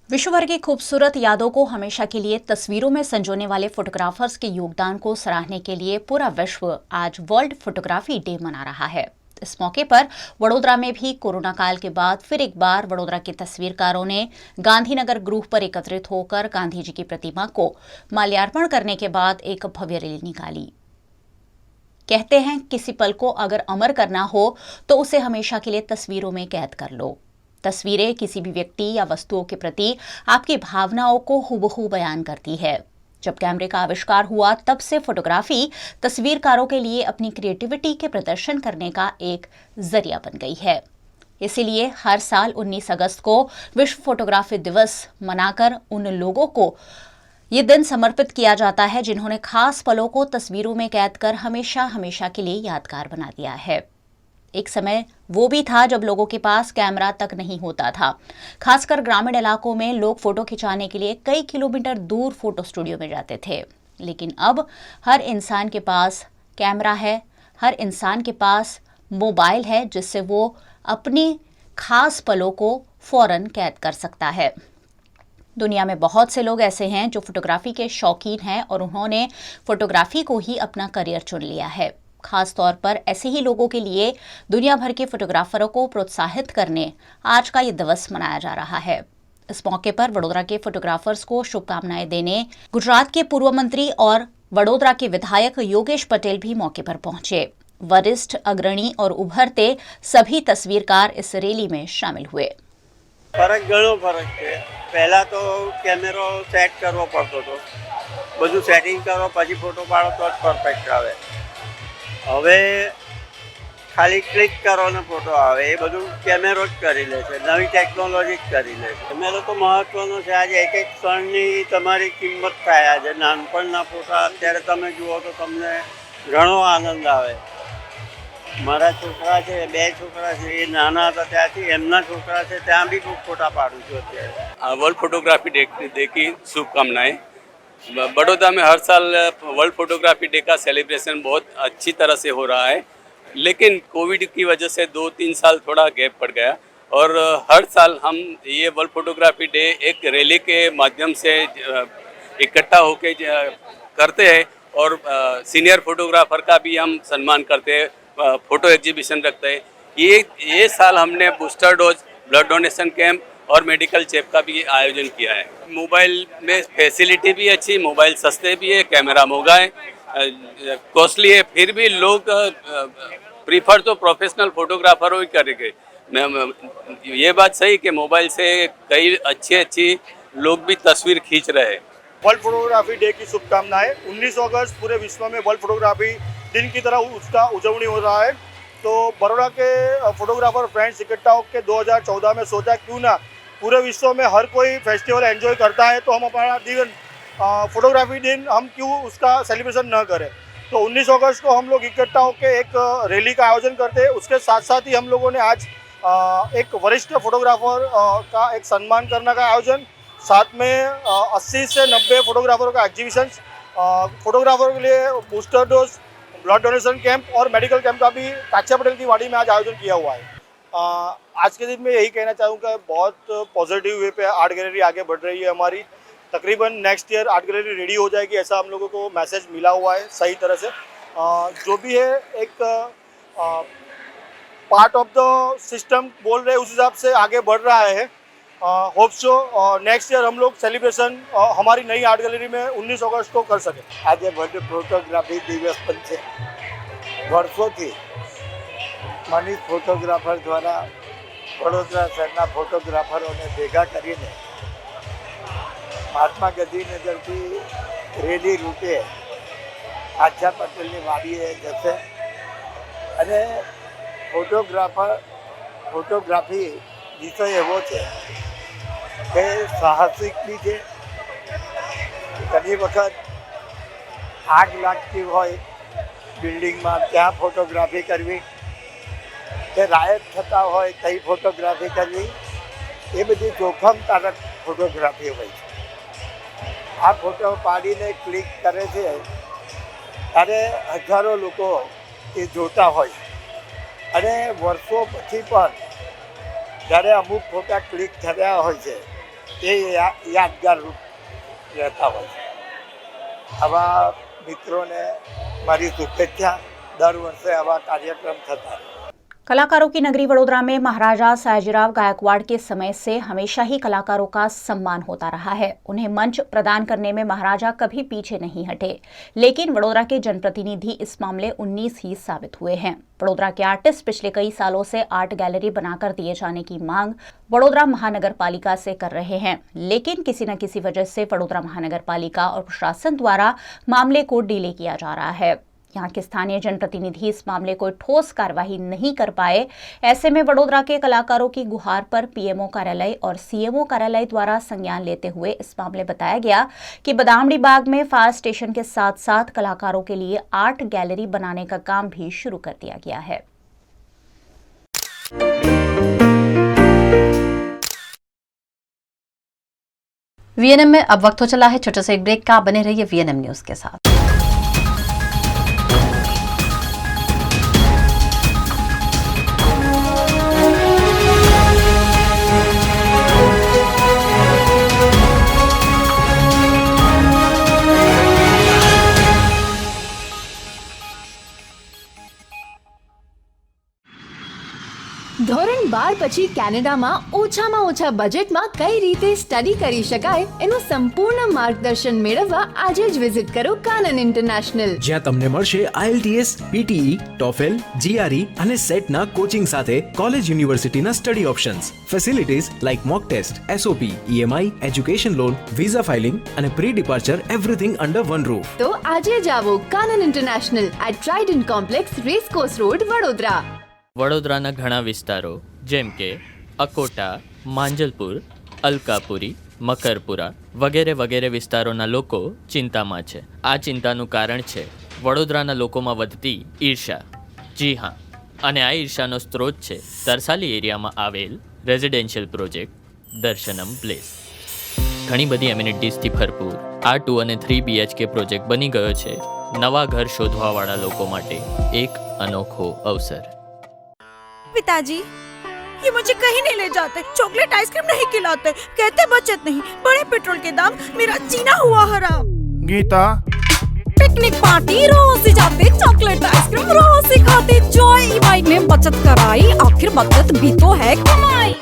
विश्व भर की खूबसूरत यादों को हमेशा के लिए तस्वीरों में संजोने वाले फोटोग्राफर्स के योगदान को सराहने के लिए पूरा विश्व आज वर्ल्ड फोटोग्राफी डे मना रहा है। इस मौके पर वडोदरा में भी कोरोना काल के बाद फिर एक बार वडोदरा के तस्वीरकारों ने गांधीनगर ग्रुप पर एकत्रित होकर गांधी जी की प्रतिमा को माल्यार्पण करने के बाद एक भव्य रैली निकाली। कहते हैं किसी पल को अगर अमर करना हो तो उसे हमेशा के लिए तस्वीरों में कैद कर लो। तस्वीरें किसी भी व्यक्ति या वस्तुओं के प्रति आपकी भावनाओं को हूबहू बयान करती है। जब कैमरे का आविष्कार हुआ तब से फोटोग्राफी तस्वीरकारों के लिए अपनी क्रिएटिविटी के प्रदर्शन करने का एक जरिया बन गई है। इसीलिए हर साल 19 अगस्त को विश्व फोटोग्राफी दिवस मनाकर उन लोगों को ये दिन समर्पित किया जाता है जिन्होंने खास पलों को तस्वीरों में कैद कर हमेशा हमेशा के लिए यादगार बना दिया है। एक समय वो भी था जब लोगों के पास कैमरा तक नहीं होता था। खासकर ग्रामीण इलाकों में लोग फोटो खिंचाने के लिए कई किलोमीटर दूर फोटो स्टूडियो में जाते थे। लेकिन अब हर इंसान के पास कैमरा है, हर इंसान के पास मोबाइल है जिससे वो अपनी खास पलों को फौरन कैद कर सकता है। दुनिया में बहुत से लोग ऐसे हैं जो फोटोग्राफी के शौकीन हैं और उन्होंने फोटोग्राफी को ही अपना करियर चुन लिया है। खास तौर पर ऐसे ही लोगों के लिए दुनिया भर के फोटोग्राफरों को प्रोत्साहित करने आज का ये दिवस मनाया जा रहा है। इस मौके पर वडोदरा के फोटोग्राफर्स को शुभकामनाएं देने गुजरात के पूर्व मंत्री और वडोदरा के विधायक योगेश पटेल भी मौके पर पहुंचे। वरिष्ठ, अग्रणी और उभरते सभी तस्वीरकार इस रैली में शामिल हुए। फरक घणो फरक है। पहला तो कैमरो सेट करवो पड़तो तो, બધું સેટિંગ કરો પછી ફોટો પાડો તો જ પરફેક્ટ આવે। હવે ખાલી ક્લિક કરો ને ફોટો આવે, એ બધું કેમેરો જ કરી લે છે, નવી ટેકનોલોજી જ કરી લે છે। કેમેરો તો મહત્વનો છે। આજે એક એક ક્ષણની તમારી કિંમત થાય। આજે નાનપણના ફોટા અત્યારે તમે જુઓ તો તમને ઘણો આનંદ આવે। મારા છોકરા છે, 2 છોકરા છે, એ નાના હતા ત્યાંથી એમના છોકરા છે, ત્યાં બી ખૂબ ફોટા પાડું છું અત્યારે। वर्ल्ड फोटोग्राफी डे की शुभकामनाएं। बड़ौदा में हर साल वर्ल्ड फोटोग्राफी डे का सेलिब्रेशन बहुत अच्छी तरह से हो रहा है, लेकिन कोविड की वजह से 2-3 साल थोड़ा गैप पड़ गया और हर साल हम ये वर्ल्ड फोटोग्राफी डे एक रैली के माध्यम से इकट्ठा होके करते हैं और सीनियर फोटोग्राफर का भी हम सम्मान करते हैं, फोटो एग्जीबिशन रखते हैं। ये साल हमने booster dose, blood donation camp और मेडिकल चेक का भी आयोजन किया है। मोबाइल में फैसिलिटी भी अच्छी, मोबाइल सस्ते भी है, कैमरा महंगा है, कॉस्टली है, फिर भी लोग प्रीफर तो प्रोफेशनल फोटोग्राफर ही करेंगे। ये बात सही कि मोबाइल से कई अच्छी लोग भी तस्वीर खींच रहे हैं। वर्ल्ड फोटोग्राफी डे की शुभकामनाएं। 19 अगस्त पूरे विश्व में वर्ल्ड फोटोग्राफी दिन की तरह उसका उजवनी हो रहा है, तो बड़ौदा के फोटोग्राफर फ्रेंड्स इकट्ठा होकर 2014 में सोचा क्यों ना पूरे विश्व में हर कोई फेस्टिवल एंजॉय करता है तो हम अपना दिन फोटोग्राफी दिन हम क्यों उसका सेलिब्रेशन न करें। तो 19 अगस्त को हम लोग इकट्ठा होकर एक रैली का आयोजन करते हैं। उसके साथ साथ ही हम लोगों ने आज एक वरिष्ठ फोटोग्राफर का एक सम्मान करने का आयोजन, साथ में 80 से 90 फोटोग्राफरों का एग्जीबिशन, फोटोग्राफर के लिए booster dose, blood donation camp और मेडिकल कैंप का भी काचा पटेल की वाड़ी में आज आयोजन किया हुआ है। आज के दिन में यही कहना चाहूँगा, बहुत पॉजिटिव वे पे आर्ट गैलरी आगे बढ़ रही है हमारी। तकरीबन next year art gallery ready हो जाएगी, ऐसा हम लोगों को मैसेज मिला हुआ है सही तरह से। जो भी है एक पार्ट ऑफ द सिस्टम बोल रहे उस हिसाब से आगे बढ़ रहा है। होप सो नेक्स्ट ईयर हम लोग सेलिब्रेशन हमारी नई आर्ट गैलरी में 19 अगस्त को कर सके। આજે વર્લ્ડ ફોટોગ્રાફી દિવસ પણ છે। વર્ષોથી મનીષ ફોટોગ્રાફર દ્વારા વડોદરા શહેરના ફોટોગ્રાફરોને ભેગા કરીને મહાત્મા ગાંધીનગરથી રેલી રૂપે આછા પટેલની વાડીએ જશે અને ફોટોગ્રાફી વિષય એવો છે કે સાહસિક બી છે, ઘણી વખત આગ લાગતી હોય બિલ્ડિંગમાં ત્યાં ફોટોગ્રાફી કરવી, કે રાયટ થતા હોય તઈ ફોટોગ્રાફી કરવી, એ બધી જોખમકારક ફોટોગ્રાફી હોય છે. આ ફોટો પાડીને ક્લિક કરે છે ત્યારે હજારો લોકો એ જોતા હોય અને વર્ષો પછી પણ જ્યારે અમુક ફોટા ક્લિક થયા હોય છે એ યાદગાર રૂપ રહેતા હોય છે. આવા मित्रों ने मारी शुभेच्छा. दर वर्षे आवा कार्यक्रम थता है. कलाकारों की नगरी वडोदरा में महाराजा सयाजीराव गायकवाड़ के समय से हमेशा ही कलाकारों का सम्मान होता रहा है. उन्हें मंच प्रदान करने में महाराजा कभी पीछे नहीं हटे, लेकिन वडोदरा के जनप्रतिनिधि इस मामले 19 ही साबित हुए हैं. वडोदरा के आर्टिस्ट पिछले कई सालों से आर्ट गैलरी बनाकर दिए जाने की मांग वडोदरा महानगर पालिका से कर रहे हैं, लेकिन किसी न किसी वजह से वडोदरा महानगर पालिका और प्रशासन द्वारा मामले को डिले किया जा रहा है. यहाँ के स्थानीय जनप्रतिनिधि इस मामले को ठोस कार्रवाई नहीं कर पाए. ऐसे में वडोदरा के कलाकारों की गुहार पर पीएमओ कार्यालय और सीएमओ कार्यालय द्वारा संज्ञान लेते हुए इस मामले बताया गया कि बदामड़ी बाग में फायर स्टेशन के साथ साथ कलाकारों के लिए आर्ट गैलरी बनाने का काम भी शुरू कर दिया गया है. वीएनएम में अब वक्त हो चला है छोटे से एक ब्रेक का. बने रहिए वीएनएम न्यूज के साथ. ધોરણ 12 પછી કેનેડામાં ઓછામાં ઓછા બજેટમાં કઈ રીતે સ્ટડી કરી શકાય એનું સંપૂર્ણ માર્ગદર્શન મેળવવા આજે જ વિઝિટ કરો કાનન ઇન્ટરનેશનલ, જ્યાં તમને મળશે IELTS, PTE, TOEFL, GRE અને સેટના કોચિંગ સાથે કોલેજ યુનિવર્સિટીના study options, facilities like mock test, SOP, EMI, education loan, visa filing અને pre departure everything under one roof. તો આજે જ આવો Kanan international at Trident Complex, racecourse road, Vadodara. વડોદરાના ઘણા વિસ્તારો જેમ કે અકોટા, માંજલપુર, અલકાપુરી, મકરપુરા વગેરે વગેરે વિસ્તારોના લોકો ચિંતામાં છે. આ ચિંતાનું કારણ છે વડોદરાના લોકોમાં વધતી ઈર્ષા. જી હા, અને આ ઈર્ષાનો સ્ત્રોત છે તરસાલી એરિયામાં આવેલ રેઝિડેન્શિયલ પ્રોજેક્ટ દર્શનમ પ્લેસ. ઘણી બધી એમ્યુનિટીઝથી ભરપૂર આ 2 અને 3 BHK પ્રોજેક્ટ બની ગયો છે નવા ઘર શોધવાવાળા લોકો માટે એક અનોખો અવસર. पिताजी, ये मुझे कहीं नहीं ले जाते, चॉकलेट आइसक्रीम नहीं खिलाते, कहते बचत नहीं, बढ़े पेट्रोल के दाम, मेरा जीना हुआ हराम. गीता, पिकनिक पार्टी रोज ही जाते, चॉकलेट आइसक्रीम रोज ही खाते, जॉय ई बाइक में बचत कराई, आखिर बचत भी तो है कमाई.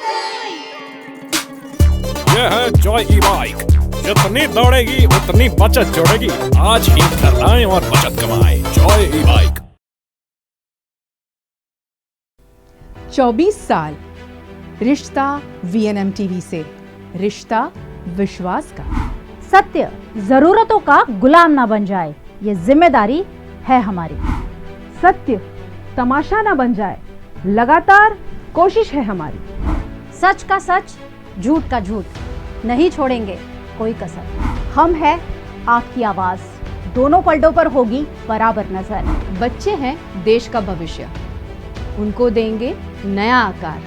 ये है जॉय ई बाइक, जितनी दौड़ेगी उतनी बचत जोड़ेगी. आज ही घर लाएं और बचत कमाएं. जॉय ई बाइक. 24 साल रिश्ता वीएनएम टीवी से, रिश्ता विश्वास का. सत्य जरूरतों का गुलाम ना बन जाए, ये जिम्मेदारी है हमारी. सत्य तमाशा ना बन जाए, लगातार कोशिश है हमारी. सच का सच, झूठ का झूठ, नहीं छोड़ेंगे कोई कसर. हम है आपकी आवाज, दोनों पलटों पर होगी बराबर नजर. बच्चे हैं देश का भविष्य, उनको देंगे नया आकार,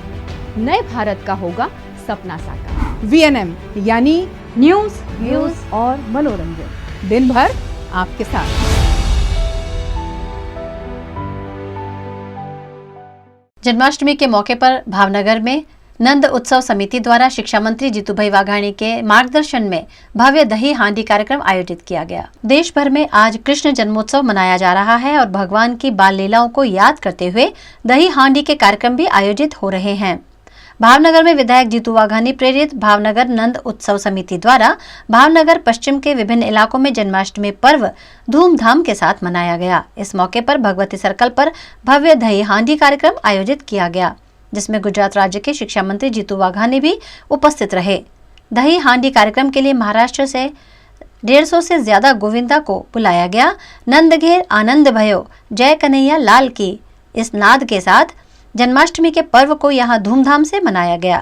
नए भारत का होगा सपना साकार. वीएनएम यानी न्यूज, व्यूज और मनोरंजन, दिन भर आपके साथ. जन्माष्टमी के मौके पर भावनगर में नंद उत्सव समिति द्वारा शिक्षा मंत्री जीतूभाई वाघाणी के मार्गदर्शन में भव्य दही हांडी कार्यक्रम आयोजित किया गया. देश भर में आज कृष्ण जन्मोत्सव मनाया जा रहा है और भगवान की बाल लीलाओं को याद करते हुए दही हांडी के कार्यक्रम भी आयोजित हो रहे हैं. भावनगर में विधायक जीतू वाघाणी प्रेरित भावनगर नंद उत्सव समिति द्वारा भावनगर पश्चिम के विभिन्न इलाकों में जन्माष्टमी पर्व धूमधाम के साथ मनाया गया. इस मौके पर भगवती सर्कल पर भव्य दही हांडी कार्यक्रम आयोजित किया गया, जिसमें गुजरात राज्य के शिक्षा मंत्री जीतू वाघाणी भी उपस्थित रहे. दही हांडी कार्यक्रम के लिए महाराष्ट्र से 150 से ज्यादा गोविंदा को बुलाया गया. नंद घेर आनंद भयो, जय कन्हैया लाल की इस नाद के साथ जन्माष्टमी के पर्व को यहाँ धूमधाम से मनाया गया.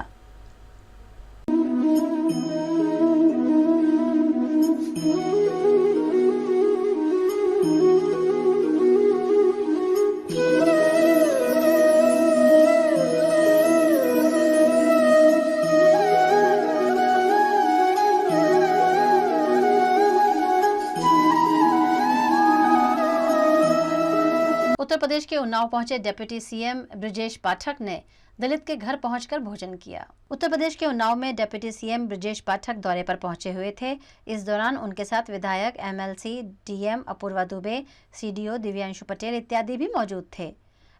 उत्तर प्रदेश के उन्नाव पहुंचे डिप्टी सीएम ब्रजेश पाठक ने दलित के घर पहुंचकर भोजन किया। उत्तर प्रदेश के उन्नाव में डिप्टी सीएम ब्रजेश पाठक दौरे पर पहुंचे हुए थे। इस दौरान उनके साथ विधायक, MLC, DM Apurva Dubey, CDO Divyanshu Patel इत्यादि भी मौजूद थे।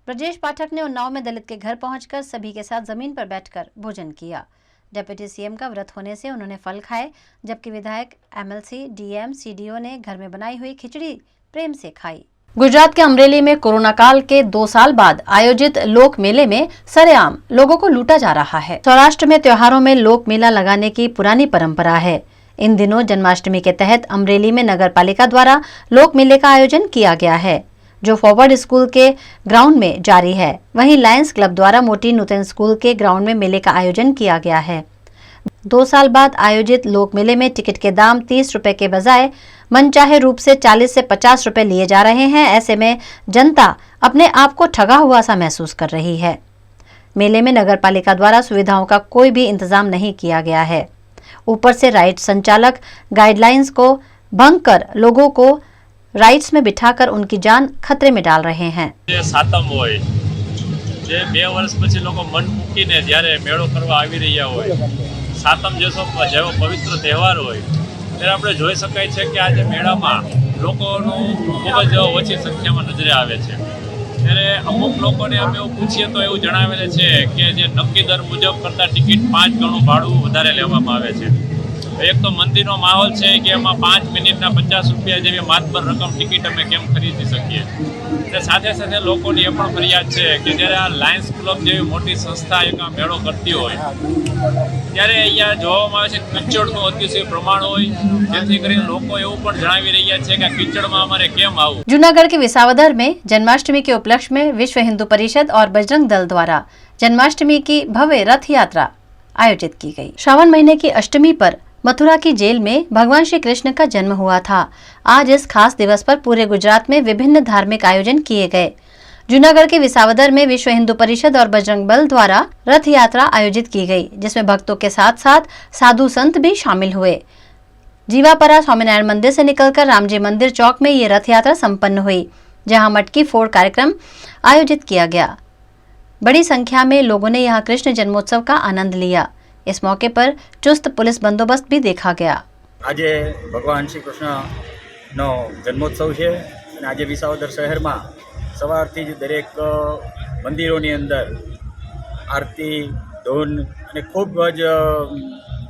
ब्रजेश पाठक ने उन्नाव में दलित के घर पहुंचकर सभी के साथ जमीन पर बैठकर भोजन किया। डिप्टी सीएम का व्रत होने से उन्होंने फल खाए, जबकि विधायक, एमएलसी, डीएम, सीडीओ ने घर में बनाई हुई खिचड़ी प्रेम से खाई। गुजरात के अमरेली में कोरोना काल के 2 साल बाद आयोजित लोक मेले में सरेआम लोगों को लूटा जा रहा है। सौराष्ट्र में त्योहारों में लोक मेला लगाने की पुरानी परंपरा है। इन दिनों जन्माष्टमी के तहत अमरेली में नगर पालिका द्वारा लोक मेले का आयोजन किया गया है, जो फॉरवर्ड स्कूल के ग्राउंड में जारी है। वहीं लायंस क्लब द्वारा मोटी नूतन स्कूल के ग्राउंड में मेले का आयोजन किया गया है। 2 साल बाद आयोजित लोक मेले में टिकट के दाम 30 रुपए के बजाय मनचाहे रूप से 40 से 50 रुपए लिए जा रहे हैं। ऐसे में जनता अपने आप को ठगा हुआ सा महसूस कर रही है। मेले में नगर पालिका द्वारा सुविधाओं का कोई भी इंतजाम नहीं किया गया है। ऊपर से राइड संचालक गाइडलाइंस को भंग कर लोगों को राइड्स में बिठाकर उनकी जान खतरे में डाल रहे हैं। सातम होय जे 2 વર્ષ પછી લોકો મન મૂકીને જ્યારે મેળો કરવા આવી રહ્યા હોય, સાતમ જેવો પવિત્ર તહેવાર હોય, ત્યારે આપણે જોઈ શકાય છે કે આજે મેળામાં લોકોનું ખૂબ જ ઓછી સંખ્યામાં નજરે આવે છે। ત્યારે અમુક લોકોને અમે એવું પૂછીએ તો એવું જણાવેલ છે કે જે નક્કી દર મુજબ કરતાં ટિકિટ 5 ગણું ભાડું વધારે લેવામાં આવે છે। એક તો મંદિરનો માહોલ છે કે એમાં 5 મિનિટના 50 રૂપિયા જેવી માતબર રકમ ટિકિટ અમે કેમ ખરીદી શકીએ। સાથે સાથે લોકોની એ પણ ફરિયાદ છે કે જ્યારે આ લાયન્સ ક્લબ જેવી મોટી સંસ્થા એક મેળો કરતી હોય ત્યારે અહીંયા જોવામાં આવે છે કિચડનું અતિશય પ્રમાણ હોય, જેથી કરીને લોકો એવું પણ જણાવી રહ્યા છે કે આ કિચડમાં અમારે કેમ આવવું। जूनागढ़ के विसावदर में जन्माष्टमी के उपलक्ष्य में विश्व हिंदू परिषद और बजरंग दल द्वारा जन्माष्टमी की भव्य रथ यात्रा आयोजित की गई। श्रावण महीने की अष्टमी पर मथुरा की जेल में भगवान श्री कृष्ण का जन्म हुआ था। आज इस खास दिवस पर पूरे गुजरात में विभिन्न धार्मिक आयोजन किए गए। जूनागढ़ के विसावदर में विश्व हिंदू परिषद और बजरंग दल द्वारा रथ यात्रा आयोजित की गई, जिसमें भक्तों के साथ साथ साधु संत भी शामिल हुए। जीवापरा स्वामीनारायण मंदिर से निकलकर रामजी मंदिर चौक में ये रथ यात्रा संपन्न हुई, जहां मटकी फोड़ कार्यक्रम आयोजित किया गया। बड़ी संख्या में लोगों ने यहाँ कृष्ण जन्मोत्सव का आनंद लिया। इस मौके पर चुस्त पुलिस बंदोबस्त भी देखा गया। आज भगवान श्री कृष्ण जन्मोत्सव है। आज विसावदर शहर में सवारथी ज दरेक मंदिरों अंदर आरती, धून और खूब ज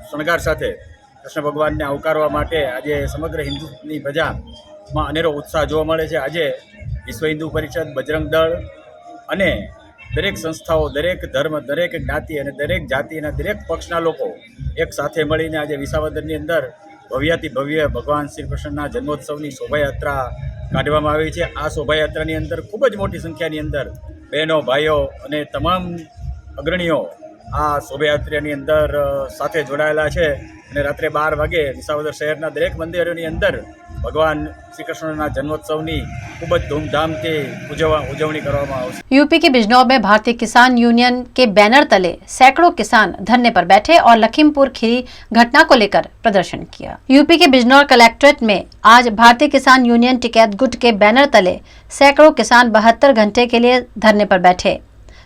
शणगार साथ कृष्ण भगवान ने आवकारवा माटे आज समग्र हिंदुनी प्रजा में अनेरो उत्साह जोवा मळे छे। आज विश्व हिंदू परिषद, बजरंग दल अने दरेक संस्थाओं, दरेक धर्म, दरेक ज्ञाति और दरेक जाति और दरेक पक्षना लोको एक साथे मळीने आज विसावदरनी अंदर भव्याति भव्य भगवान श्री कृष्णना जन्मोत्सवनी शोभायात्रा काढवामां आवी छे। आ शोभायात्रानी अंदर खूब ज मोटी संख्यानी अंदर बहनों, भाईओ अने तमाम अग्रणीओ आ शोभायात्रानी अंदर साथे जोड़ायेला छे। અને રાત્રે 12 વાગે વિસાવદર શહેરના દરેક મંદિરોની અંદર ભગવાન શ્રી કૃષ્ણના જન્મોત્સવની ખૂબ જ ધૂમધામથી ઉજવણી કરવામાં આવશે। यूपी के बिजनौर में भारतीय किसान यूनियन के बैनर तले सैकड़ों किसान धरने पर बैठे और लखीमपुर खीरी घटना को लेकर प्रदर्शन किया। यूपी के बिजनौर कलेक्ट्रेट में आज भारतीय किसान यूनियन टिकैत गुट के बैनर तले सैकड़ों किसान 72 घंटे के लिए धरने पर बैठे।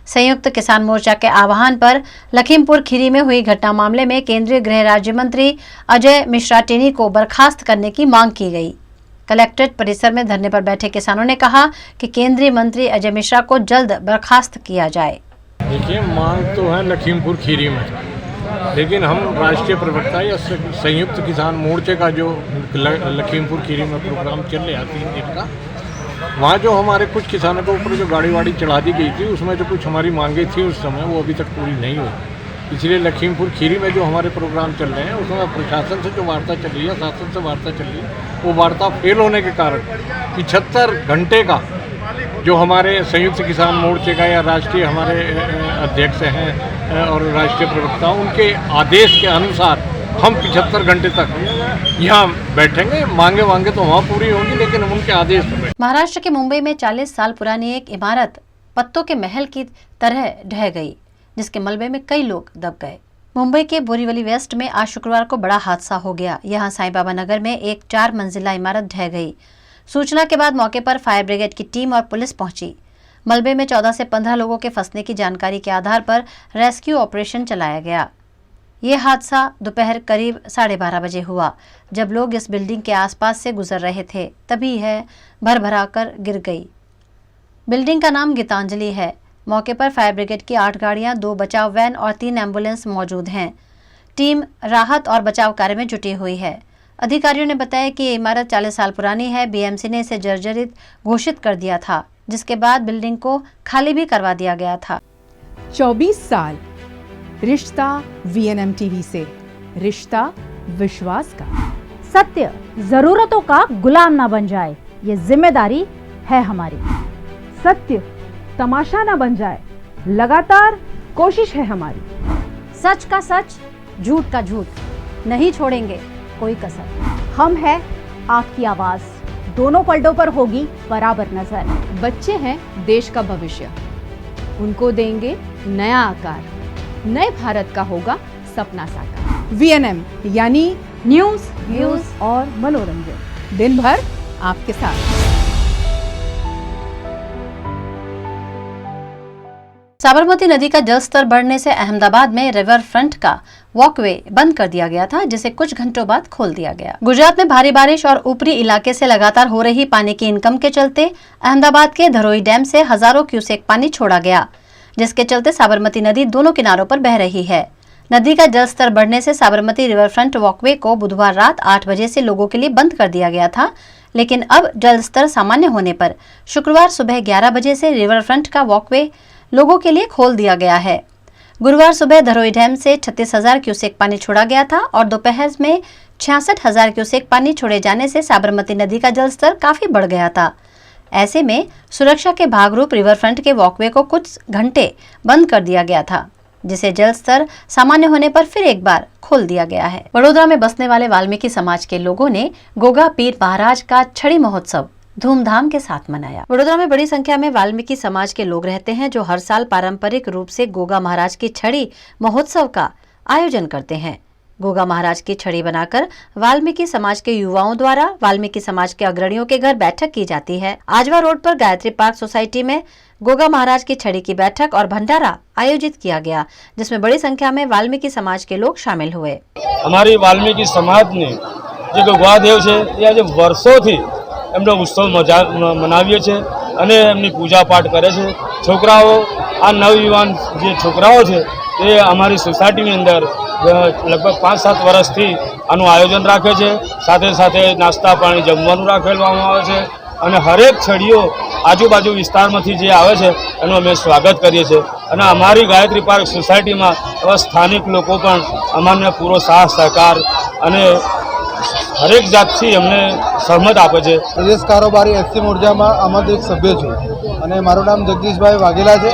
संयुक्त किसान मोर्चा के आह्वान पर लखीमपुर खीरी में हुई घटना मामले में केंद्रीय गृह राज्य मंत्री अजय मिश्रा टेनी को बर्खास्त करने की मांग की गई। कलेक्ट्रेट परिसर में धरने पर बैठे किसानों ने कहा कि केंद्रीय मंत्री अजय मिश्रा को जल्द बर्खास्त किया जाए। देखिए, मांग तो है लखीमपुर खीरी में, लेकिन हम राष्ट्रीय प्रवक्ता या संयुक्त किसान मोर्चे का जो लखीमपुर खीरी में प्रोग्राम चल रहा 3 दिन का, वहाँ जो हमारे कुछ किसानों के ऊपर जो गाड़ी वाड़ी चढ़ा दी गई थी, उसमें जो कुछ हमारी मांगे थी उस समय वो अभी तक पूरी नहीं हुई। इसलिए लखीमपुर खीरी में जो हमारे प्रोग्राम चल रहे हैं उसमें प्रशासन से जो वार्ता चल रही है, शासन से वार्ता चल रही है, वो वार्ता फेल होने के कारण 75 घंटे का जो हमारे संयुक्त किसान मोर्चे का या राष्ट्रीय हमारे अध्यक्ष हैं और राष्ट्रीय प्रवक्ता, उनके आदेश के अनुसार हम 75 घंटे तक यहाँ बैठेंगे। मांगे तो वहाँ पूरी होंगी, लेकिन उनके आदेश पर। महाराष्ट्र के मुंबई में 40 साल पुरानी एक इमारत पत्तों के महल की तरह ढह गई, जिसके मलबे में कई लोग दब गए। मुंबई के बोरीवली वेस्ट में आज शुक्रवार को बड़ा हादसा हो गया। यहाँ साईं बाबा नगर में एक 4 मंजिला इमारत ढह गई। सूचना के बाद मौके पर फायर ब्रिगेड की टीम और पुलिस पहुंची। मलबे में 14 से 15 लोगों के फंसने की जानकारी के आधार पर रेस्क्यू ऑपरेशन चलाया गया। ये हादसा दोपहर करीब 12:30 बजे हुआ, जब लोग इस बिल्डिंग के आसपास से गुजर रहे थे, तभी यह भरभराकर गिर गई। बिल्डिंग का नाम गीतांजलि है। मौके पर फायर ब्रिगेड की 8 गाड़ियां, 2 बचाव वैन और 3 एम्बुलेंस मौजूद हैं। टीम राहत और बचाव कार्य में जुटी हुई है। अधिकारियों ने बताया कि ये इमारत 40 साल पुरानी है। बीएमसी ने इसे जर्जरित घोषित कर दिया था, जिसके बाद बिल्डिंग को खाली भी करवा दिया गया था। 24 साल रिश्ता वीएनएम टीवी से, रिश्ता विश्वास का। सत्य जरूरतों का गुलाम ना बन जाए, ये जिम्मेदारी है हमारी। सत्य तमाशा ना बन जाए, लगातार कोशिश है हमारी। सच का सच, झूठ का झूठ, नहीं छोड़ेंगे कोई कसर। हम है आपकी आवाज, दोनों पलटों पर होगी बराबर नजर। बच्चे हैं देश का भविष्य, उनको देंगे नया आकार, नए भारत का होगा सपना साकार। वीएनएम यानी न्यूज, व्यूज और मनोरंजन, दिन भर आपके साथ। साबरमती नदी का जलस्तर बढ़ने से अहमदाबाद में रिवर फ्रंट का वॉकवे बंद कर दिया गया था, जिसे कुछ घंटों बाद खोल दिया गया। गुजरात में भारी बारिश और ऊपरी इलाके से लगातार हो रही पानी की इनकम के चलते अहमदाबाद के धरोई डैम से हजारों क्यूसेक पानी छोड़ा गया, जिसके चलते साबरमती नदी दोनों किनारों पर बह रही है। नदी का जलस्तर बढ़ने से साबरमती रिवर फ्रंट वॉकवे को बुधवार रात 8 बजे से लोगों के लिए बंद कर दिया गया था, लेकिन अब जलस्तर सामान्य होने पर शुक्रवार सुबह 11 बजे से रिवर फ्रंट का वॉकवे लोगों के लिए खोल दिया गया है। गुरुवार सुबह धरोई डैम से 36,000 क्यूसेक पानी छोड़ा गया था और दोपहर में 66,000 क्यूसेक पानी छोड़े जाने से साबरमती नदी का जलस्तर काफी बढ़ गया था। ऐसे में सुरक्षा के भागरूप रिवर फ्रंट के वॉकवे को कुछ घंटे बंद कर दिया गया था, जिसे जलस्तर सामान्य होने पर फिर एक बार खोल दिया गया है। वडोदरा में बसने वाले वाल्मीकि समाज के लोगों ने गोगा पीर महाराज का छड़ी महोत्सव धूमधाम के साथ मनाया। वडोदरा में बड़ी संख्या में वाल्मीकि समाज के लोग रहते हैं, जो हर साल पारंपरिक रूप से गोगा महाराज की छड़ी महोत्सव का आयोजन करते हैं। गोगा महाराज की छड़ी बनाकर वाल्मीकि समाज के युवाओं द्वारा वाल्मीकि समाज के अग्रणियों के घर बैठक की जाती है। आजवा रोड पर गायत्री पार्क सोसाइटी में गोगा महाराज की छड़ी की बैठक और भंडारा आयोजित किया गया, जिसमें बड़ी संख्या में वाल्मीकि समाज के लोग शामिल हुए। हमारी वाल्मीकि समाज ने જે ગોગાદેવ છે એ આજે વર્ષોથી એમનો ઉત્સવ મનાવીએ છે અને એમની પૂજા પાઠ કરે છે। છોકરાઓ આ નવયુવાન જે છોકરાઓ છે એ અમારી સોસાયટીની અંદર લગભગ 5-7 વર્ષથી આનું આયોજન રાખે છે। સાથે સાથે નાસ્તા પાણી જમવાનું રાખવામાં આવે છે અને હરેક છડીઓ આજુબાજુ વિસ્તારમાંથી જે આવે છે એનું અમે સ્વાગત કરીએ છીએ અને અમારી ગાયત્રી પાર્ક સોસાયટીમાં એવા સ્થાનિક લોકો પણ અમને પૂરો સાથ સહકાર અને હરેક જાતથી અમને સહમત આપે છે। પ્રદેશ કારોબારી એસસી મોરચામાં આમાંથી એક સભ્ય છું અને મારું નામ જગદીશભાઈ વાઘેલા છે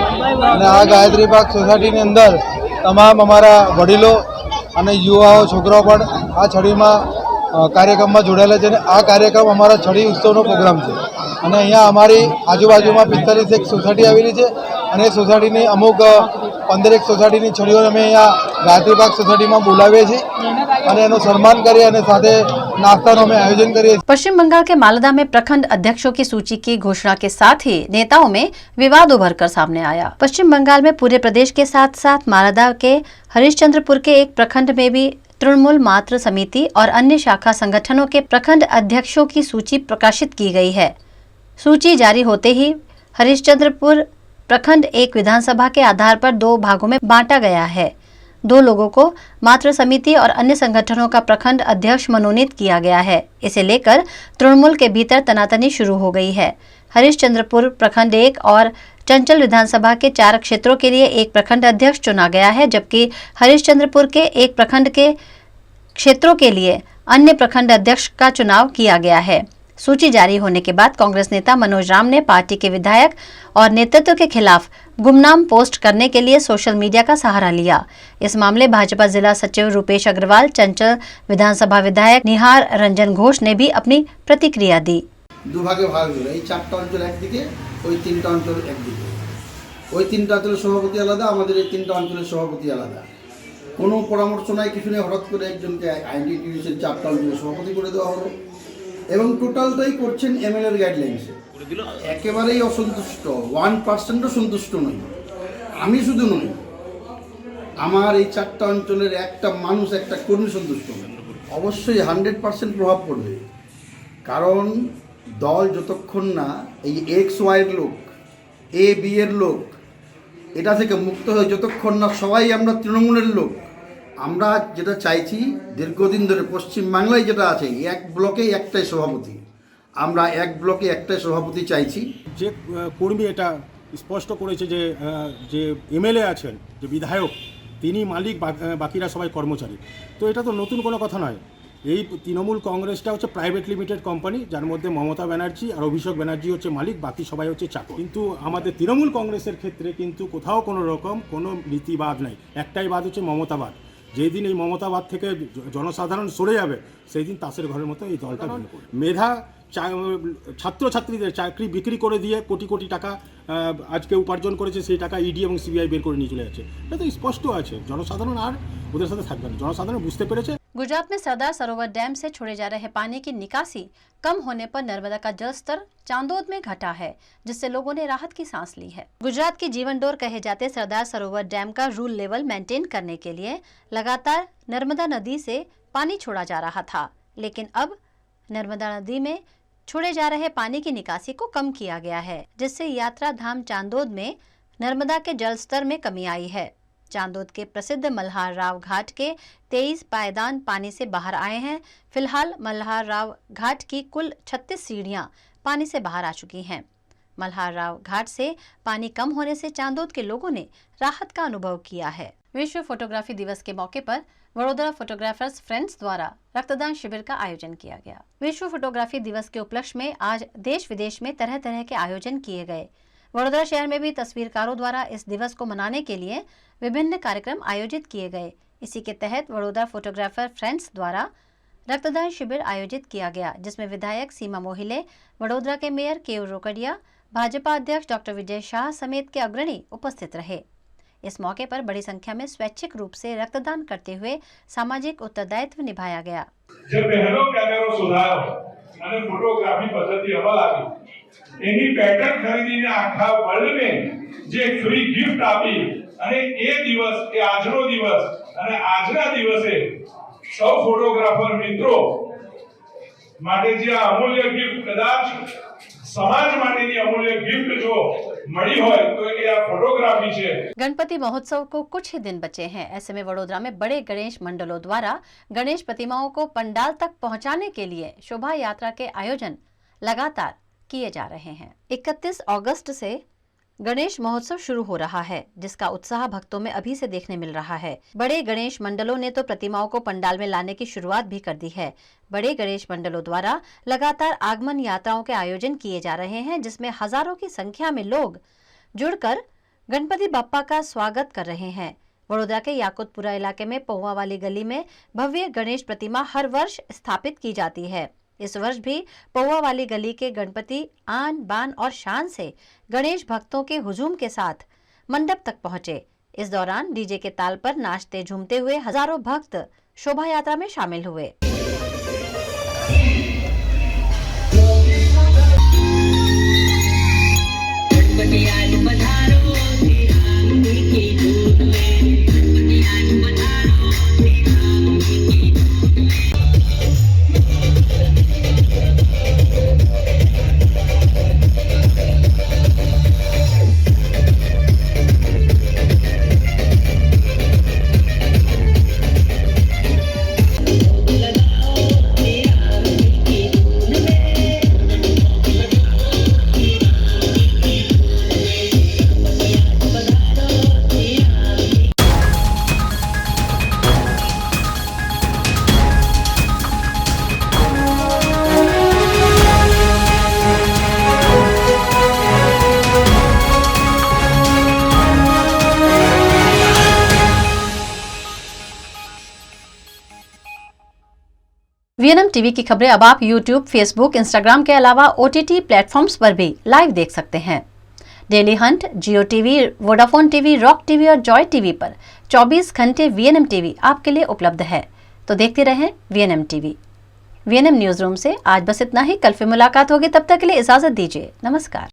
અને આ ગાયત્રી પાર્ક સોસાયટીની અંદર તમામ અમારા વડીલો અને યુવાઓ છોકરાઓ પણ આ છડીમાં કાર્યક્રમમાં જોડાયેલા છે અને આ કાર્યક્રમ અમારા છડી ઉત્સવનો પ્રોગ્રામ છે અને અહીંયા અમારી આજુબાજુમાં 45 સોસાયટી આવેલી છે અને સોસાયટીની અમુક 15 સોસાયટીની છડીઓને અમે અહીંયા ગાયત્રી પાર્ક સોસાયટીમાં બોલાવીએ છીએ અને એનું સન્માન કરીએ અને સાથે नाश्ता में आयोजन करिए। पश्चिम बंगाल के मालदा में प्रखंड अध्यक्षों की सूची की घोषणा के साथ ही नेताओं में विवाद उभर कर सामने आया। पश्चिम बंगाल में पूरे प्रदेश के साथ साथ मालदा के हरिश्चंद्रपुर के एक प्रखंड में भी तृणमूल मातृ समिति और अन्य शाखा संगठनों के प्रखंड अध्यक्षों की सूची प्रकाशित की गई है। सूची जारी होते ही हरिश्चंद्रपुर प्रखंड एक विधानसभा के आधार पर 2 भागों में बांटा गया है। 2 लोगों को मातृ समिति और अन्य संगठनों का प्रखंड अध्यक्ष मनोनीत किया गया है। इसे लेकर तृणमूल के भीतर तनातनी शुरू हो गई है। हरिश्चंद्रपुर प्रखंड 1 और चंचल विधानसभा के 4 क्षेत्रों के लिए एक प्रखंड अध्यक्ष चुना गया है, जबकि हरिश्चंद्रपुर के एक प्रखंड के क्षेत्रों के लिए अन्य प्रखंड अध्यक्ष का चुनाव किया गया है। सूची जारी होने के बाद कांग्रेस नेता मनोज राम ने पार्टी के विधायक और नेतृत्व के खिलाफ गुमनाम पोस्ट करने के लिए सोशल मीडिया का सहारा लिया। इस मामले भाजपा जिला सचिव रूपेश अग्रवाल, चंचल विधानसभा विधायक निहार रंजन घोष ने भी अपनी प्रतिक्रिया दी। দুভাগে ভাগ হলো, এই 4টা অঞ্চল একদিকে, ওই 3টা অঞ্চল একদিকে। ওই 3টা অঞ্চলের সভাপতি আলাদা, আমাদের এই 3টা অঞ্চলের সভাপতি আলাদা। কোনো পরামর্শ নাই, কিছু নেই, হঠাৎ করে একজনকে আইডেন্টিফিকেশন 4টা অঞ্চলের সভাপতি করে দেওয়া হলো এবং টোটালটাই করছেন এমএলএর গাইডলাইন্সে। একেবারেই অসন্তুষ্ট, 1% সন্তুষ্ট নই। আমি শুধু নই, আমার এই 4টা অঞ্চলের একটা মানুষ, একটা কর্মী সন্তুষ্ট নয়। অবশ্যই 100% প্রভাব পড়বে, কারণ দল যতক্ষণ না এই XY এর লোক, AB এর লোক এটা থেকে মুক্ত হয়ে যতক্ষণ না সবাই আমরা তৃণমূলের লোক, আমরা যেটা চাইছি দীর্ঘদিন ধরে পশ্চিম বাংলায় যেটা আছে, এক ব্লকে একটাই সভাপতি, আমরা এক ব্লকে একটাই সভাপতি চাইছি। যে কর্মী এটা স্পষ্ট করেছে যে যে MLA আছেন, যে বিধায়ক, তিনি মালিক, বাকিরা সবাই কর্মচারী। তো এটা তো নতুন কোনো কথা নয়। এই তৃণমূল কংগ্রেসটা হচ্ছে প্রাইভেট লিমিটেড কোম্পানি, যার মধ্যে মমতা ব্যানার্জি আর অভিষেক ব্যানার্জি হচ্ছে মালিক, বাকি সবাই হচ্ছে চাকর। কিন্তু আমাদের তৃণমূল কংগ্রেসের ক্ষেত্রে কিন্তু কোথাও কোনো রকম কোনো নীতিবাদ নাই, একটাই বাদ হচ্ছে মমতাবাদ। যেই দিন এই মমতাবাদ থেকে জনসাধারণ সরে যাবে, সেই দিন তাসের ঘরের মতো এই দলটা ভেঙে পড়বে। মেধা ছাত্রছাত্রীদের চাকরি বিক্রি করে দিয়ে কোটি কোটি টাকা আজকে উপার্জন করেছে, সেই টাকা ED এবং CBI বের করে নিয়ে চলে যাচ্ছে। এটা তো স্পষ্ট আছে, জনসাধারণ আর ওদের সাথে থাকবে না, জনসাধারণ বুঝতে পেরেছে। गुजरात में सरदार सरोवर डैम से छोड़े जा रहे पानी की निकासी कम होने पर नर्मदा का जलस्तर चांदोद में घटा है, जिससे लोगों ने राहत की सांस ली है। गुजरात की जीवन डोर कहे जाते सरदार सरोवर डैम का रूल लेवल मेंटेन करने के लिए लगातार नर्मदा नदी से पानी छोड़ा जा रहा था, लेकिन अब नर्मदा नदी में छोड़े जा रहे पानी की निकासी को कम किया गया है, जिससे यात्रा धाम चांदोद में नर्मदा के जल स्तर में कमी आई है। चांदोद के प्रसिद्ध मल्हार राव घाट के 23 पायदान पानी से बाहर आए हैं। फिलहाल मल्हार राव घाट की कुल 36 सीढ़ियां पानी से बाहर आ चुकी हैं। मल्हार राव घाट से पानी कम होने से चांदोद के लोगों ने राहत का अनुभव किया है। विश्व फोटोग्राफी दिवस के मौके पर वडोदरा फोटोग्राफर्स फ्रेंड्स द्वारा रक्तदान शिविर का आयोजन किया गया। विश्व फोटोग्राफी दिवस के उपलक्ष्य में आज देश विदेश में तरह तरह के आयोजन किए गए। वडोदरा शहर में भी तस्वीरकारों द्वारा इस दिवस को मनाने के लिए विभिन्न कार्यक्रम आयोजित किए गए। इसी के तहत वडोदरा फोटोग्राफर फ्रेंड्स द्वारा रक्तदान शिविर आयोजित किया गया, जिसमें विधायक सीमा मोहिले, वडोदरा के मेयर केयू रोकड़िया, भाजपा अध्यक्ष डॉक्टर विजय शाह समेत के अग्रणी उपस्थित रहे। इस मौके पर बड़ी संख्या में स्वैच्छिक रूप से रक्तदान करते हुए सामाजिक उत्तरदायित्व निभाया गया। जब बहनों कैमेरो सुधारो અને ફોટોગ્રાફી પદ્ધતિ અમલ આવી, એની પેટર્ન ખરીદીને આખા વર્લ્ડને જે ફ્રી ગિફ્ટ આપી, અને એ દિવસ, એ આજનો દિવસ, અને આજના દિવસે સૌ ફોટોગ્રાફર મિત્રો માટે જે અમૂલ્ય ગિફ્ટ, કદાચ સમાજ માટેની અમૂલ્ય ગિફ્ટ જો મળી હોય તો એ આ ફોટોગ્રાફી છે। गणपति महोत्सव को कुछ ही दिन बचे हैं। ऐसे में वडोदरा में बड़े गणेश मंडलों द्वारा गणेश प्रतिमाओं को पंडाल तक पहुंचाने के लिए शोभा यात्रा के आयोजन लगातार किए जा रहे हैं। 31 अगस्त से गणेश महोत्सव शुरू हो रहा है, जिसका उत्साह भक्तों में अभी से देखने मिल रहा है। बड़े गणेश मंडलों ने तो प्रतिमाओं को पंडाल में लाने की शुरुआत भी कर दी है। बड़े गणेश मंडलों द्वारा लगातार आगमन यात्राओं के आयोजन किए जा रहे हैं, जिसमें हजारों की संख्या में लोग जुड़कर गणपति बप्पा का स्वागत कर रहे हैं। वडोदरा के याकुतपुरा इलाके में पौवा वाली गली में भव्य गणेश प्रतिमा हर वर्ष स्थापित की जाती है। इस वर्ष भी पौवा वाली गली के गणपति आन बान और शान से गणेश भक्तों के हुजूम के साथ मंडप तक पहुंचे। इस दौरान डीजे के ताल पर नाचते झूमते हुए हजारों भक्त शोभा यात्रा में शामिल हुए। वीएनएम टीवी की खबरें अब आप यूट्यूब, फेसबुक, इंस्टाग्राम के अलावा OTT प्लेटफॉर्म्स पर भी लाइव देख सकते हैं। Dailyhunt, Jio TV, Vodafone TV, Rock TV और जॉय टीवी पर 24 घंटे वीएनएम टीवी आपके लिए उपलब्ध है। तो देखते रहें VNM TV. VNM news room से आज बस इतना ही। कल फिर मुलाकात होगी, तब तक के लिए इजाजत दीजिए। नमस्कार।